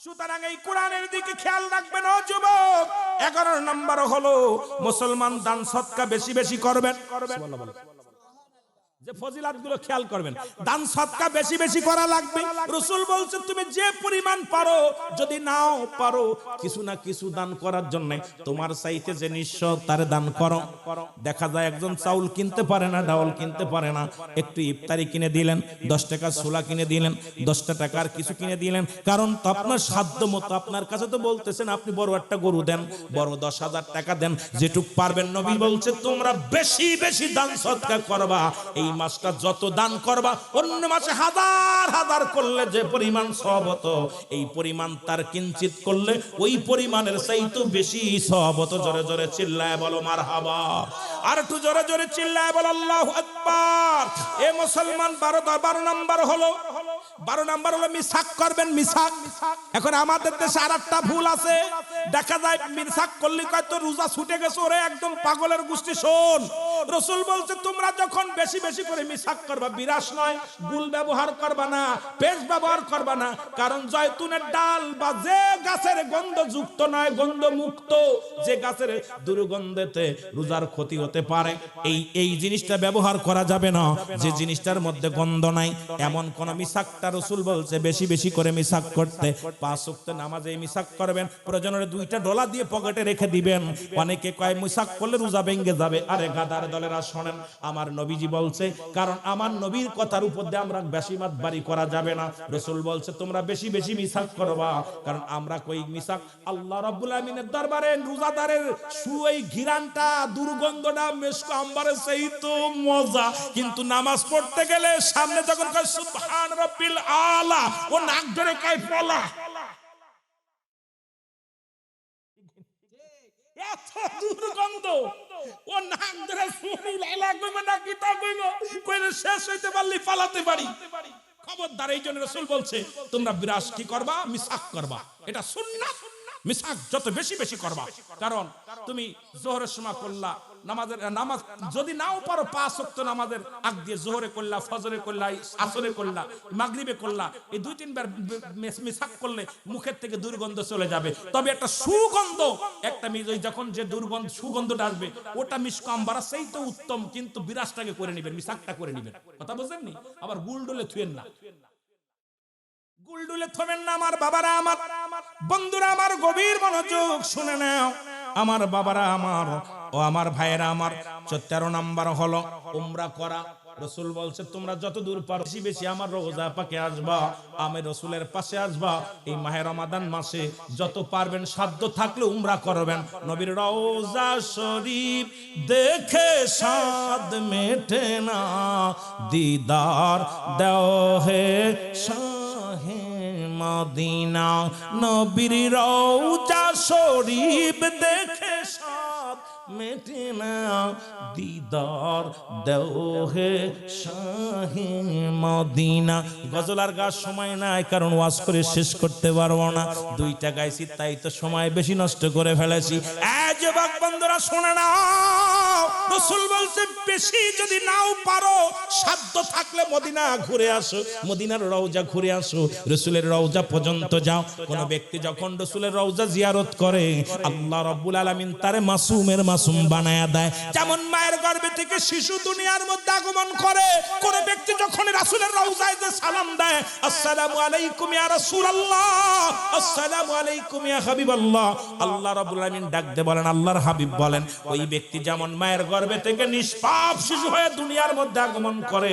সুতরাং এই কোরআনের দিকে খেয়াল রাখবেন ও যুবক। 11 নম্বর হলো মুসলমান দান সদকা বেশি বেশি করবেন। যে ফজিলাতগুলো খেয়াল করবেন, দান সদকা বেশি বেশি করা লাগবে। রাসূল বলছে তুমি যে পরিমাণ পারো, যদি নাও পারো কিছু না কিছু দান করার জন্য তোমার চাইতে যে নিঃস্ব তারে দান করো। দেখা যায় একজন চাউল কিনতে পারে না, ডাউল কিনতে পারে না, একটু ইফতারি কিনে দিলেন, 10 টাকা ছোলা কিনে দিলেন, 10 টাকার কিছু কিনে দিলেন, কারণ তো আপনার সাধ্য মতো। আপনার কাছে তো বলতেছেন আপনি বড় একটা গরু দেন, বড় 10,000 টাকা দেন, যেটুক পারবেন। নবী বলছে তোমরা বেশি বেশি দান সদকা করবা। এই মাসটা যত দান করবা, অন্য মাসে হাজার হাজার করলে যে পরিমাণ সওয়াব হতো, এই পরিমাণ তার কিঞ্চিত করলে ওই পরিমাণের চাইতে বেশি সওয়াব হতো। জোরে জোরে চিল্লায় বলো মারহাবা। আর একটু জোরে জোরে চিল্লায় বলো আল্লাহু আকবার। এ মুসলমান 12 নম্বর হলো মিসাক করবেন। মিসাক এখন আমাদের দেশে আরেকটা ভুল আছে, দেখা যায় মিসাক করলে কয় তো রোজা ছুটে গেছে, ওরে একদম পাগলের গোষ্ঠী। শোন, রাসূল বলছে তোমরা যখন বেশি বেশি করে মিসাক করবা, বিরাস নয়, গুল ব্যবহার করবা না, পেস্ট ব্যবহার করবা না, কারণ জয়তুনের ডাল বা যে গাছের গন্ধ যুক্ত নয়, গন্ধ মুক্ত, যে গাছের দুর্গন্ধেতে রোজার ক্ষতি হতে পারে, এই জিনিসটা ব্যবহার করা যাবে না। যে জিনিসটার মধ্যে গন্ধ নাই এমন কোন মিসাকটা রাসূল বলছে বেশি বেশি করে মিসাক করতে। 5 ওয়াক্ত নামাজে মিসাক করবেন, প্রয়োজনে 2টা ডলা দিয়ে পকেটে রেখে দিবেন। অনেকে কয় মিসাক করলে রোজা ভেঙে যাবে। আরে গাদার দলেরা শোনেন, আমার নবীজি বলছে, কারণ আমার নবীর কথার উপর দিয়ে আমরা বেশি মাত বাড়ি করা যাবে না। রাসূল বলছে তোমরা বেশি বেশি মিসাক করবা, কারণ আমরা কই মিসাক আল্লাহ রাব্বুল আমিনের দরবারে রোজাদারের সুই ঘিরানটা, দুর্গন্ধটা মেশক আম্বারে সেই তো মজা, কিন্তু নামাজ পড়তে গেলে সামনে যখন কয় সুবহান রাব্বিল আলা, ও নাক ধরে কয় পলা। এত দুর্গন্ধ, ও নাক ধরে সুবহানাল্লাহ আলা কইবে না, কি তা কইবে, কইলে শেষ হইতে পারলি পালাতে পারি। খবরদার, এই জন্য রাসূল বলছে তোমরা বিরাস কি করবা, মিসাক করবা। এটা সুন্নাত। মিসাক যত বেশি বেশি করবা, কারণ তুমি যোহরের সময় করলা, নামাজ যদি নাও পারো 5 ওয়াক্ত নামাজের আগ দিয়ে জোহরে করলা, ফজরে করলা, আসরে করলা, মাগরিবে করলা, এই 2-3 বার মিসাক করলে মুখের থেকে দুর্গন্ধ চলে যাবে। তবে একটা সুগন্ধ, একটা যখন যে দুর্গন্ধ সুগন্ধটা আসবে ওটা মিশকাম্বারা সেই তো উত্তম, কিন্তু বিরাসটাকে করে নেবেন, মিসাকটা করে নেবেন। কথা বুঝেননি? আবার গুলডলে থুয়েন না, গুলডুলে থবেন না। আমার বাবারা, আমার বন্ধুরা, আমার গভীর মনোযোগ শুনে নাও। আমার বাবারা আমার ও আমার ভাইয়েরা আমার, 13 নম্বর হলো উমরা করা। রাসূল বলছে তোমরা যত দূর পারো বেশি বেশি আমার রওজা পাকে আসবা, আমি রাসূলের পাশে আসবা। এই মাহে রমাদান মাসে যত পারবেন সাধ্য থাকলে উমরা করবেন। নবীর রওজা শরীফ দেখে সাদ মেটে না, দিদার দাও হে শাহে মদিনা। নবীর রওজা শরীফ দেখে সাদ মেটে না, দিদার দাও হে শাহে মদিনা। গজল আর গাছ সময় নাই, কারণ ওয়াজ করে শেষ করতে পারবো না। 2টা গাইছি, তাই তো সময় বেশি নষ্ট করে ফেলেছি। যুবক বন্ধুরা শুনে নাও, রাসূল বলছে বেশি যদি নাও পারো, সাধ্য থাকলে মদিনা ঘুরে আসো, মদিনার রওজা ঘুরে আসো, রাসূলের রওজা পর্যন্ত যাও। কোন ব্যক্তি যখন রাসূলের রওজা জিয়ারত করে, আল্লাহ রাব্বুল আলামিন তারে মাসুমের মাসুম বানায়া দেয়। যেমন মায়ের গর্ভে থেকে শিশু দুনিয়ার মধ্যে আগমন করে, কোন ব্যক্তি যখন রাসূলের রওজায় যে সালাম দেয়, আসসালামু আলাইকুম ইয়া রাসূলুল্লাহ, আসসালামু আলাইকুম ইয়া হাবিবাল্লাহ, আল্লাহ রাব্বুল আলামিন ডাক দিয়ে বলেন, আল্লাহর হাবিব বলেন, ওই ব্যক্তি যেমন মায়ের গর্ভে থেকে নিষ্পাপ শিশু হয়ে দুনিয়ার মধ্যে আগমন করে,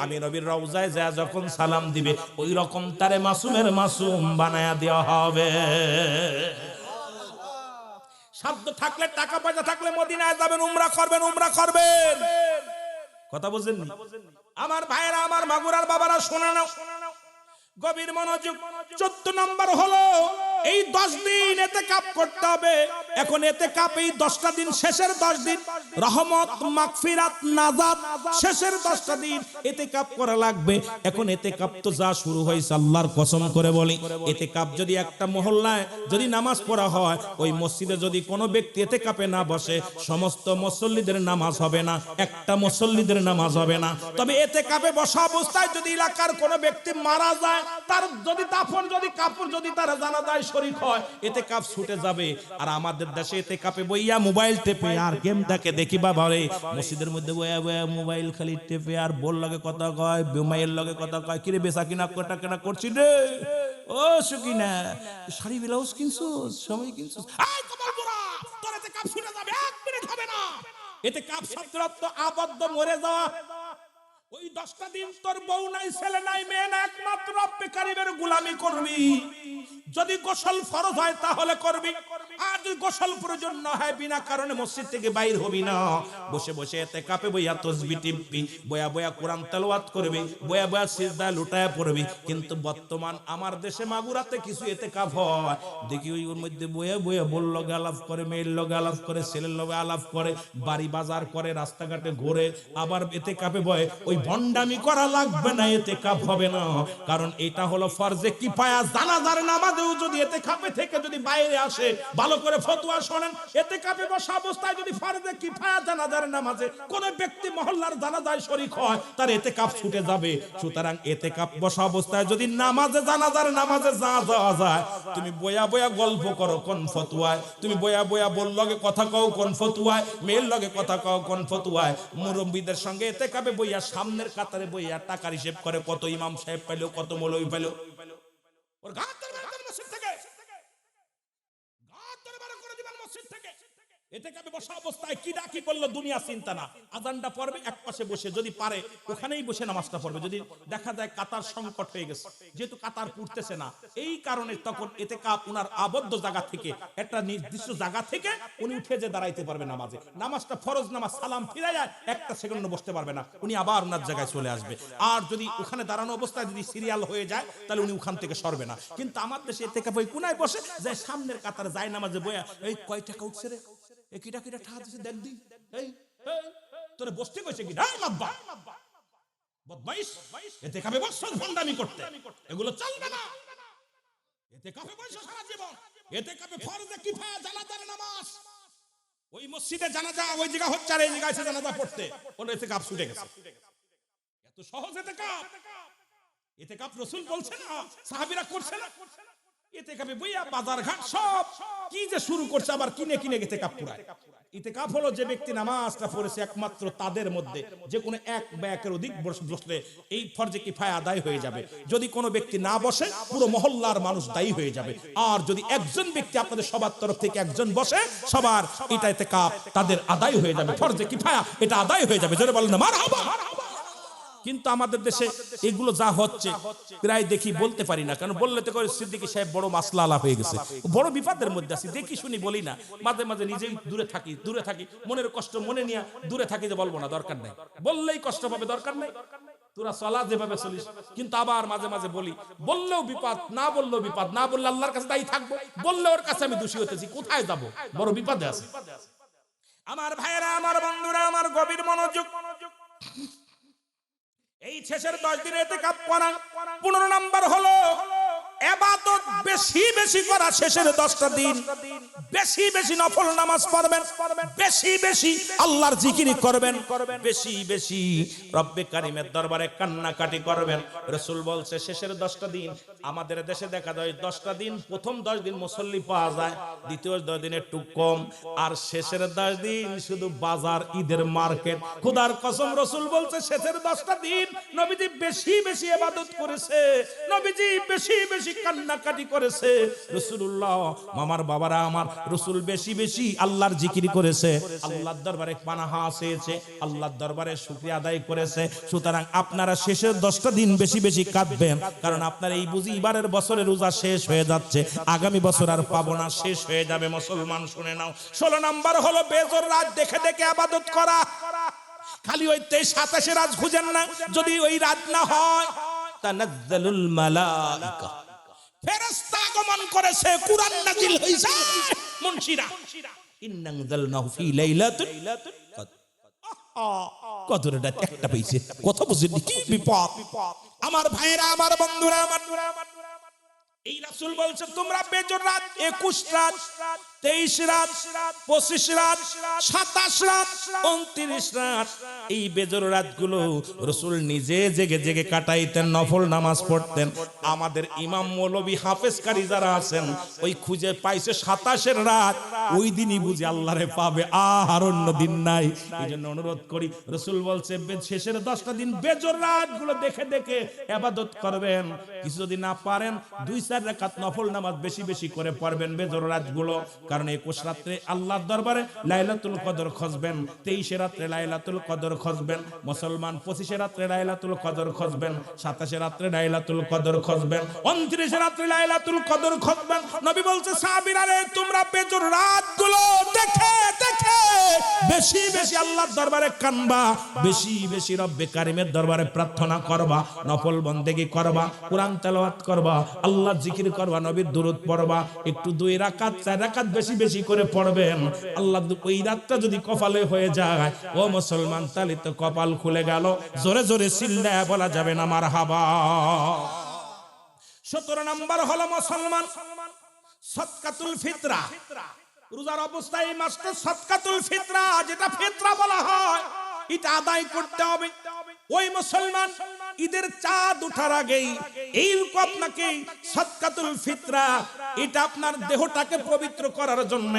আমি নবীর রওজায় যা যখন সালাম দিবে ওই রকম তারে মাসুমের মাসুম বানায়া দেওয়া হবে। সাধ্য থাকলে, টাকা পয়সা থাকলে মদিনায় যাবেন, উমরা করবেন, উমরা করবেন। কথা বুঝেন? আমার ভাইয়েরা, আমার মাগুরার বাবারা শোনা নাও, গভীর মনোযোগ। 14 নম্বর হলো এই 10 দিন ইতিকাফ করতে হবে। এখন এতেকাপ এই 10টা দিন, শেষের 10 দিন রহমত মাগফিরাত নাজাত, শেষের 10টা দিন এতেকাপ করা লাগবে। এখন এতেকাপ তো যা শুরু হয়েছে আল্লাহর কসম করে বলি, এতেকাপ যদি একটা মহল্লায় যদি নামাজ পড়া হয়, ওই মসজিদে যদি কোনো ব্যক্তি এতেকাপে না বসে, সমস্ত মুসল্লিদের নামাজ হবে না, একটা মুসল্লিদের নামাজ হবে না। তবে এতেকাপে বসা অবস্থায় যদি এলাকার কোনো ব্যক্তি মারা যায়, তার যদি দাফন যদি কাপড় যদি তার জানাজায় শরীক হয়, এতেকাপ ছুটে যাবে। আর আমাদের দেশে এতেকাপে বইয়া মোবাইল টেপে আর গেম দেখে দেখি বাবা রে, মসজিদের মধ্যে বইয়া বইয়া মোবাইল খালি টেপে আর বল লাগে কথা কয়, বেমাইয়ের লগে কথা কয়, কিরে বেচা কিনা কটা কেনা করছি রে, ও সুকিনা শাড়ি ব্লাউজ কিনছো, সময় কিনছো, এই কপাল পোড়া, তোর এতেকাপ ছুটে যাবে, 1 মিনিট হবে না। এতেকাপ শব্দটা আবদ্ধ মরে যাওয়া। ওই 10টা দিন তোর বউ নাই, ছেলে নাই, মেয়ে নাই, একমাত্র রব্বে কারিমের গোলামি করবি। যদি গোসল ফরজ হয় তাহলে করবি, আর যদি গোসল প্রয়োজন না হয় বিনা কারণে মসজিদ থেকে বাইর হবি না। বসে বসে এতেকাপে বইয়া তাসবিহ টিপবি, বয়া বয়া কোরআন তেলাওয়াত করবি, বয়া বয়া সিজদায় লুটায়া পড়বি। কিন্তু বর্তমান আমার দেশে মাগুরাতে কিছু এতেকাপ হয়, দেখি ওর মধ্যে বয়া বয়া বল লগে আলাপ করে, মেয়ের লগে আলাপ করে, ছেলের লগে আলাপ করে, বাড়ি বাজার করে, রাস্তাঘাটে ঘুরে, আবার এতেকাপে বয়। ওই ভণ্ডামি করা লাগবে না, এতেকাপ হবে না। কারণ এটা হলো ফরজে কিফায়া। জানাজার নামাজেও যদি এতেকাপে থেকে যদি বাইরে আসে, ভালো করে ফতোয়া শোনেন, এতেকাপে বসা অবস্থায় যদি ফরজে কিফায়া জানাজার নামাজে কোন ব্যক্তি মহল্লার জানাজায় শরীক হয়, তার এতেকাপ ছুটে যাবে। সুতরাং এতেকাপ বসা অবস্থায় যদি নামাজে জানাজার নামাজে যাওয়া যায়, তুমি বয়া বয়া গল্প করো কোন ফতোয়ায়, তুমি বয়া বয়া বল লগে কথা কও কোন ফতোয়ায়, মেয়ের লগে কথা কও কোন ফতোয়ায়, মুরব্বিদের সঙ্গে এতেকাপে বইয়া সামনের কাতারে বইয়া টাকার হিসেব করে, কত ইমাম সাহেব পাইলো, কত মৌলভী পাইলো, ওর ঘাট ধরে বের করে মসজিদ থেকে, ঘাট ধরে বের করে দিবেন মসজিদ থেকে। এতেকাপে বসা অবস্থায় কি ডাকি করলো দুনিয়া চিন্তা না, আজানটা পড়বে এক পাশে বসে, যদি পারে ওখানেই বসে নামাজটা পড়বে। যদি দেখা যায় কাতার সংকট হয়ে গেছে, যেহেতু কাতার পুড়তেছে না, এই কারণে তখন এতেকাপ উনার আবদ্ধ জায়গা থেকে, একটা নির্দিষ্ট জায়গা থেকে উনি উঠে যে দাঁড়াইতে পারবে নামাজে, নামাজটা ফরজ নামাজ, সালাম ফিরাইয়া একটা সেকেন্ড বসতে পারবে না, উনি আবার উনার জায়গায় চলে আসবে। আর যদি ওখানে দাঁড়ানো অবস্থায় যদি সিরিয়াল হয়ে যায়, তাহলে উনি ওখান থেকে সরবে না। কিন্তু আমার দেশে এতেকাপ ওই কোনায় বসে যায়, সামনের কাতারে যায় নামাজে বয়া, এই কয় টাকা উঠছে রে, এই কিটা কিটা ঠা দিছে দেখ দি, এই তোরে বসতে কইছে কি, এই লাব্বা বদমাইশ, এতেকাপে বসছ ভন্ডামি করতে, এগুলো চলবে না। এতেকাপে বসছ সারা জীবন, এতেকাপে ফরজে কিফায়া জানাজার নামাজ, ওই মসজিদে জানাজা ওই জায়গা হচ্ছে আর এই জায়গায় এসে জানাজা পড়তে, ওর এতেকাপ ছুটে গেছে। এত সহজ এতেকাপ, এতেকাপ রাসূল বলছেন না, সাহাবীরা করছে না। এতেকাপে বইয়া বাজার ঘাট সব কি যে শুরু করছে, আবার কিনে কিনে এতেকাপ পুরায়। ইতিকাফ হলো যে ব্যক্তি নামাজটা পড়েছে একমাত্র তাদের মধ্যে, যে কোনো এক বা একের অধিক বসলে এই ফরজে কিফায়া আদায় হয়ে যাবে। যদি কোনো ব্যক্তি না বসে, পুরো মহল্লার মানুষ দায়ী হয়ে যাবে। আর যদি একজন ব্যক্তি আপনাদের সবার তরফ থেকে একজন বসে, সবার এটা ইতিকাফ তাদের আদায় হয়ে যাবে, ফরজে কিফায়া এটা আদায় হয়ে যাবে। জোরে বলেন না মারহাবা। কিন্তু আমাদের দেশে এগুলো যা হচ্ছে প্রায় দেখি বলতে পারি না, কারণ বললে তো করে সিদ্দিকী সাহেব বড় মাসলা আলাপ হয়ে গেছে, বড় বিপদের মধ্যে আছি, দেখি শুনি বলি না, মাঝে মাঝে নিজেই দূরে থাকি, মনের কষ্ট মনে নিয়ে দূরে থাকি, যে বলবো না, দরকার নাই, বললেই কষ্ট পাবে, দরকার নাই, তোরা চলা যেভাবে চলিস। কিন্তু আবার মাঝে মাঝে বলি, বললেও বিপদ, না বললেও বিপদ, না বললে আল্লাহর কাছে দায়ী থাকবো, বললে ওর কাছে আমি দোষী হতেছি, কোথায় যাব, বড় বিপদে আছি। আমার ভাইয়েরা, আমার বন্ধুরা, আমার গভীর মনোযোগ, এই শেষের 10 দিনে ইতিকাফ করা। 15 নাম্বার হলো ইবাদত বেশি বেশি করা। শেষের 10টা দিন বেশি বেশি নফল নামাজ পড়বেন, বেশি বেশি আল্লাহর জিকির করবেন, বেশি বেশি রব্বে কারীমের দরবারে কান্নাকাটি করবেন। রাসূল বলছে শেষের 10টা দিন, আমাদের দেশে দেখা যায় 10টা দিন, প্রথম 10 দিন মুসল্লি পাওয়া যায়, দ্বিতীয় 10 দিন একটু কম, আর শেষের 10 দিন শুধু বাজার, ঈদের মার্কেট। খোদার কসম, রাসূল বলছে শেষের 10টা দিন নবীজি বেশি বেশি ইবাদত করেছে, নবীজি বেশি বেশি কান্নাকাটি করেছে। রাসূলুল্লাহ, মামার বাবারা আমার, রাসূল বেশি বেশি আল্লাহর জিকির করেছে, আল্লাহর দরবারে পানাহা চেয়েছে, আল্লাহর দরবারে শুকরিয়া আদায় করেছে। সুতরাং আপনারা শেষের 10টা দিন বেশি বেশি কাঁদবেন, কারণ আপনার এই বুঝি এবারের বছরের রোজা শেষ হয়ে যাচ্ছে, আগামী বছর আর পাবো না, শেষ হয়ে যাবে। মুসলমান শুনে নাও। 16 নাম্বার হলো বেজোর রাত দেখে দেখে ইবাদত করা। খালি ওই 23-27 রাত খুঁজেন না, যদি ওই রাত না হয়, তানাজ্জালুল মালাইকা, ফেরেশতা আগমন করেছে, কুরআন নাযিল হইছে, মুনশিরা ইন্না আনজালনাহু ফি লাইলাতুল কদর। কদরটা একটা পেয়েছে, কথা বুঝেন কি বিপদ আমার ভাইরা, আমার বন্ধুরা, এই রাসূল বলছে তোমরা বেজোর রাত 21 রাত 23 রাত 25 রাত 27 রাত 29 রাত এই বেজোর রাতগুলো রাসূল নিজে জেগে জেগে কাটাইতেন, নফল নামাজ পড়তেন। আমাদের ইমাম মৌলভী হাফেজ কারি যারা আছেন ওই খুঁজে পাইছে 27 রাত, ওই দিনই বুঝি আল্লাহরে পাবে, আর অন্য দিন নাই। এইজন্য অনুরোধ করি, রাসূল বলছে শেষের 10টা দিন বেজোর রাতগুলো দেখে দেখে ইবাদত করবেন। কিছু যদি না পারেন 2-4 রাকাত নফল নামাজ বেশি বেশি করে পড়বেন বেজোর রাতগুলো, কারণ 21 রাতে আল্লাহর দরবারে লাইলাতুল কদর খুঁজবেন, 23 রাতে লাইলাতুল কদর খুঁজবেন মুসলমান, 25 রাতে লাইলাতুল কদর খুঁজবেন, 27 রাতে লাইলাতুল কদর খুঁজবেন, 29 রাতে লাইলাতুল কদর খুঁজবেন। নবী বলছে সাহাবীরা রে তোমরা বেজোর রাতগুলো দেখে দেখে বেশি বেশি আল্লাহর দরবারে কানবা, বেশি বেশি রব্বে কারিমের দরবারে প্রার্থনা করবা, নফল বন্দেগী করবা, কোরআন তেলাওয়াত করবা, আল্লাহর জিকির করবা, নবীর দুরূদ পড়বা, একটু 2 রাকাত 4 রাকাত বেশি বেশি করে পড়বেন। আল্লাহ ওই রাতটা যদি কপালে হয়ে যায় ও মুসলমান, তাহলে তো কপাল খুলে গেল, জোরে জোরে চিল্লায়া বলা যাবে না মারহাবা। 17 নম্বর হলো মুসলমান সদকাতুল ফিতরা। রোজার অবস্থায় এই মাসটা সদকাতুল ফিতরা, যেটা ফিতরা বলা হয়, এটা আদায় করতে হবে। ওই মুসলমান ঈদের চাঁদ ওঠার আগেই এইরকম আপনাকে সদকাতুল ফিতরা, এটা আপনার দেহটাকে পবিত্র করার জন্য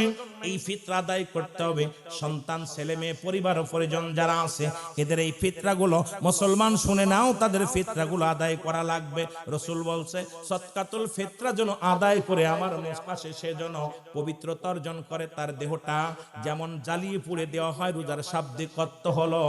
এই ফিতরা আদায় করতে হবে। সন্তান, ছেলে মেয়ে, পরিবার ও পরিজন যারা আছে এদের এই ফিতরাগুলো মুসলমান শুনে নাও, তাদের ফিতরাগুলো আদায় করা লাগবে। রাসূল বলছে সদকাতুল ফিতরা যেন আদায় করে আমার পাশে সে যেন পবিত্রতা অর্জন করে, তার দেহটা যেমন জ্বালিয়ে পুড়ে দেওয়া হয়। রোজার শাব্দিক অর্থ হলো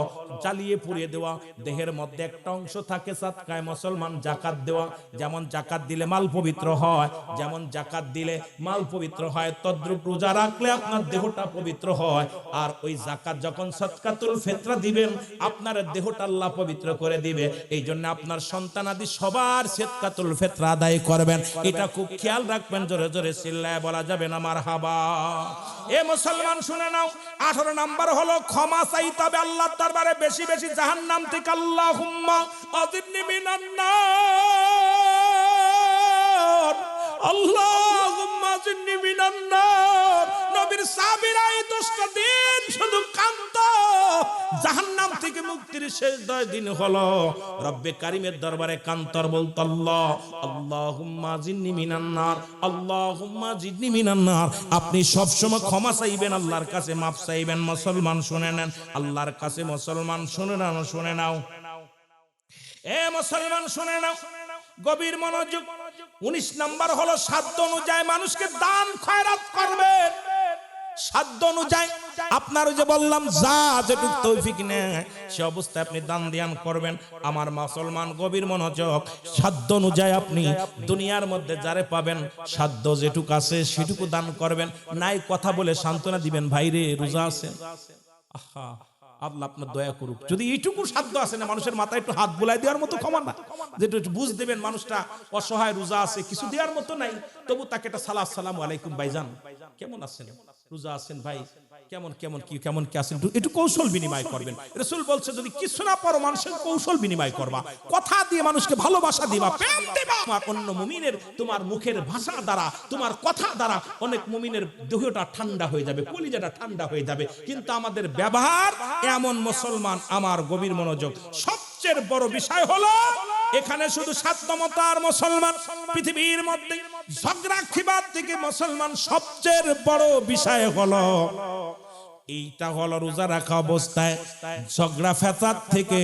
জ্বালিয়ে পুড়িয়ে দেওয়া। দেহের মধ্যে একটা অংশ থাকে সাদকায়ে মুসলমান যাকাত দেওয়া, যেমন যাকাত দিলে মাল পবিত্র হয়, যেমন যাকাত দিলে মাল পবিত্র হয়, তদ্রূপ রোজা রাখলে আপনার দেহটা পবিত্র হয়। আর ওই যাকাত যখন সদকাতুল ফিতরা দিবেন আপনার দেহটা আল্লাহ পবিত্র করে দিবে। এই জন্য আপনার সন্তানাদি সবার সদকাতুল ফিতরা আদায় করবেন, এটা খুব খেয়াল রাখবেন। জোরে জোরে চিল্লায় বলা যাবে না মারহাবা। এ মুসলমান শুনে নাও, 18 নাম্বার হলো ক্ষমা চাইতে হবে আল্লাহর দরবারে বেশি বেশি জাহান্নাম থেকে। আল্লাহুম্মা আজিরনি মিনান নার, আল্লাহুম্মা আজিরনি মিনান নার। নবীর সাহাবীরা এই 10টা দিন শুধু কাঁদতো। জাহান্নাম থেকে মুক্তির শেষ 10 দিন হলো রব্বে কারিমের দরবারে কান্তর বলতো আল্লাহ আল্লাহুম্মা আজিরনি মিনান নার, আল্লাহুম্মা আজিরনি মিনান নার। আপনি সব সময় ক্ষমা চাইবেন, আল্লাহর কাছে মাফ চাইবেন। মুসলমান শুনে নেন, আল্লাহর কাছে মুসলমান শুনে নাও, শুনে নাও। এ মুসলমান শুনে নাও, গভীর মনোযোগ। 19 নাম্বার হলো সাধ্য অনুযায়ী মানুষকে দান খয়রাত করবেন। সাধ্য অনুযায়ী আপনার যে বললাম যা যেটুকু তৌফিক নেয় সে অবস্থায় আপনি দান ধ্যান করবেন। আমার মুসলমান গভীর মনোযোগ, সাধ্য অনুযায়ী আপনি দুনিয়ার মধ্যে যারে পাবেন সাধ্য যেটুকু আছে সেটুকু দান করবেন। নাই কথা বলে সান্ত্বনা দিবেন, ভাইরে রোজা আছে, আহা আল্লাহ আপনার দয়া করুক। যদি এইটুকু সাধ্য আছে না, মানুষের মাথায় একটু হাত বুলাই দেওয়ার মতো ক্ষমা না, যেটা একটু বুঝ দেবেন মানুষটা অসহায় রোজা আছে, কিছু দেওয়ার মতো নাই, তবু তাকে একটা আসসালামু আলাইকুম ভাইজান, কেমন আছেন, রোজা আছেন ভাই, কেমন কেমন কি আছেন, একটু কৌশল বিনিময় করবেন। রাসূল বলছে যদি কিছু না পারো মানুষের কৌশল বিনিময় করবা, কথা দিয়ে মানুষকে ভালোবাসা দিবা, প্রেম দিবা। অন্য মুমিনের তোমার মুখের ভাষা দ্বারা, তোমার কথা দ্বারা অনেক মুমিনের দেহটা ঠান্ডা হয়ে যাবে, কলিজাটা ঠান্ডা হয়ে যাবে। কিন্তু আমাদের ব্যবহার এমন মুসলমান, আমার গভীর মনোযোগ, সবচেয়ে বড় বিষয় হলো এখানে শুধু সাধ্যমতার মুসলমান, পৃথিবীর মধ্যে ঝগড়া খিবাদ থেকে মুসলমান সবচেয়ে বড় বিষয় হলো এইটা হলো রোজা রাখা অবস্থায় ঝগড়া ফ্যাসাদ থেকে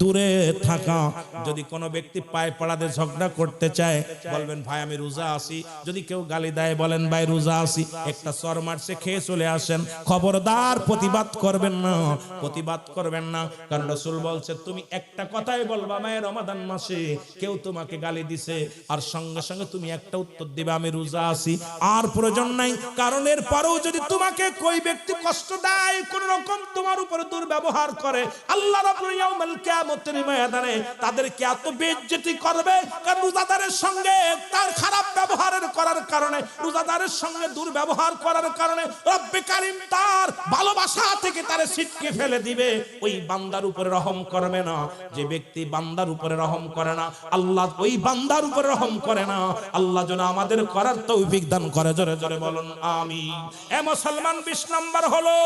দূরে থাকা। যদি কোনো ব্যক্তি পায়ে পড়াতে ঝগড়া করতে চায় বলবেন ভাই আমি রোজা আছি, যদি কেউ গালি দেয় বলেন ভাই রোজা আছি, একটা চর মারছে খেয়ে চলে আসেন, খবরদার প্রতিবাদ করবেন না, প্রতিবাদ করবেন না। কারণ রাসূল বলছে তুমি একটা কথাই বলবা মায়ের রমাদান মাসে কেউ তোমাকে গালি দিছে আর সঙ্গে সঙ্গে তুমি একটা উত্তর দিবে আমি রোজা আছি, আর প্রয়োজন নাই। কারণ এর পরেও যদি তোমাকে কই ব্যক্তি কষ্ট দেয়, কোন রকম তোমার উপরে দুর্ব্যবহার করে, আল্লাহ রাব্বুল ইয়াউমুল কিয়ামতের ময়দানে তাদেরকে এত বেইজ্জতি করবে, কারণ রোজাদারের সঙ্গে তার খারাপ ব্যবহারের করার করার কারণে, রোজাদারের সঙ্গে দুর্ব্যবহার করার কারণে রব্বে কারীম তার ভালোবাসা থেকে তারে ছিটকে ফেলে দিবে। ওই বান্দার উপরে রহম করবে না। যে ব্যক্তি বান্দার উপরে রহম করে না, আল্লাহ ওই বান্দার উপরে রহম করে না। আল্লাহ যেন আমাদের করার তৌফিক দান করে। জোরে জোরে বলুন আমিন। এ মুসলমান, 20 নম্বর হলো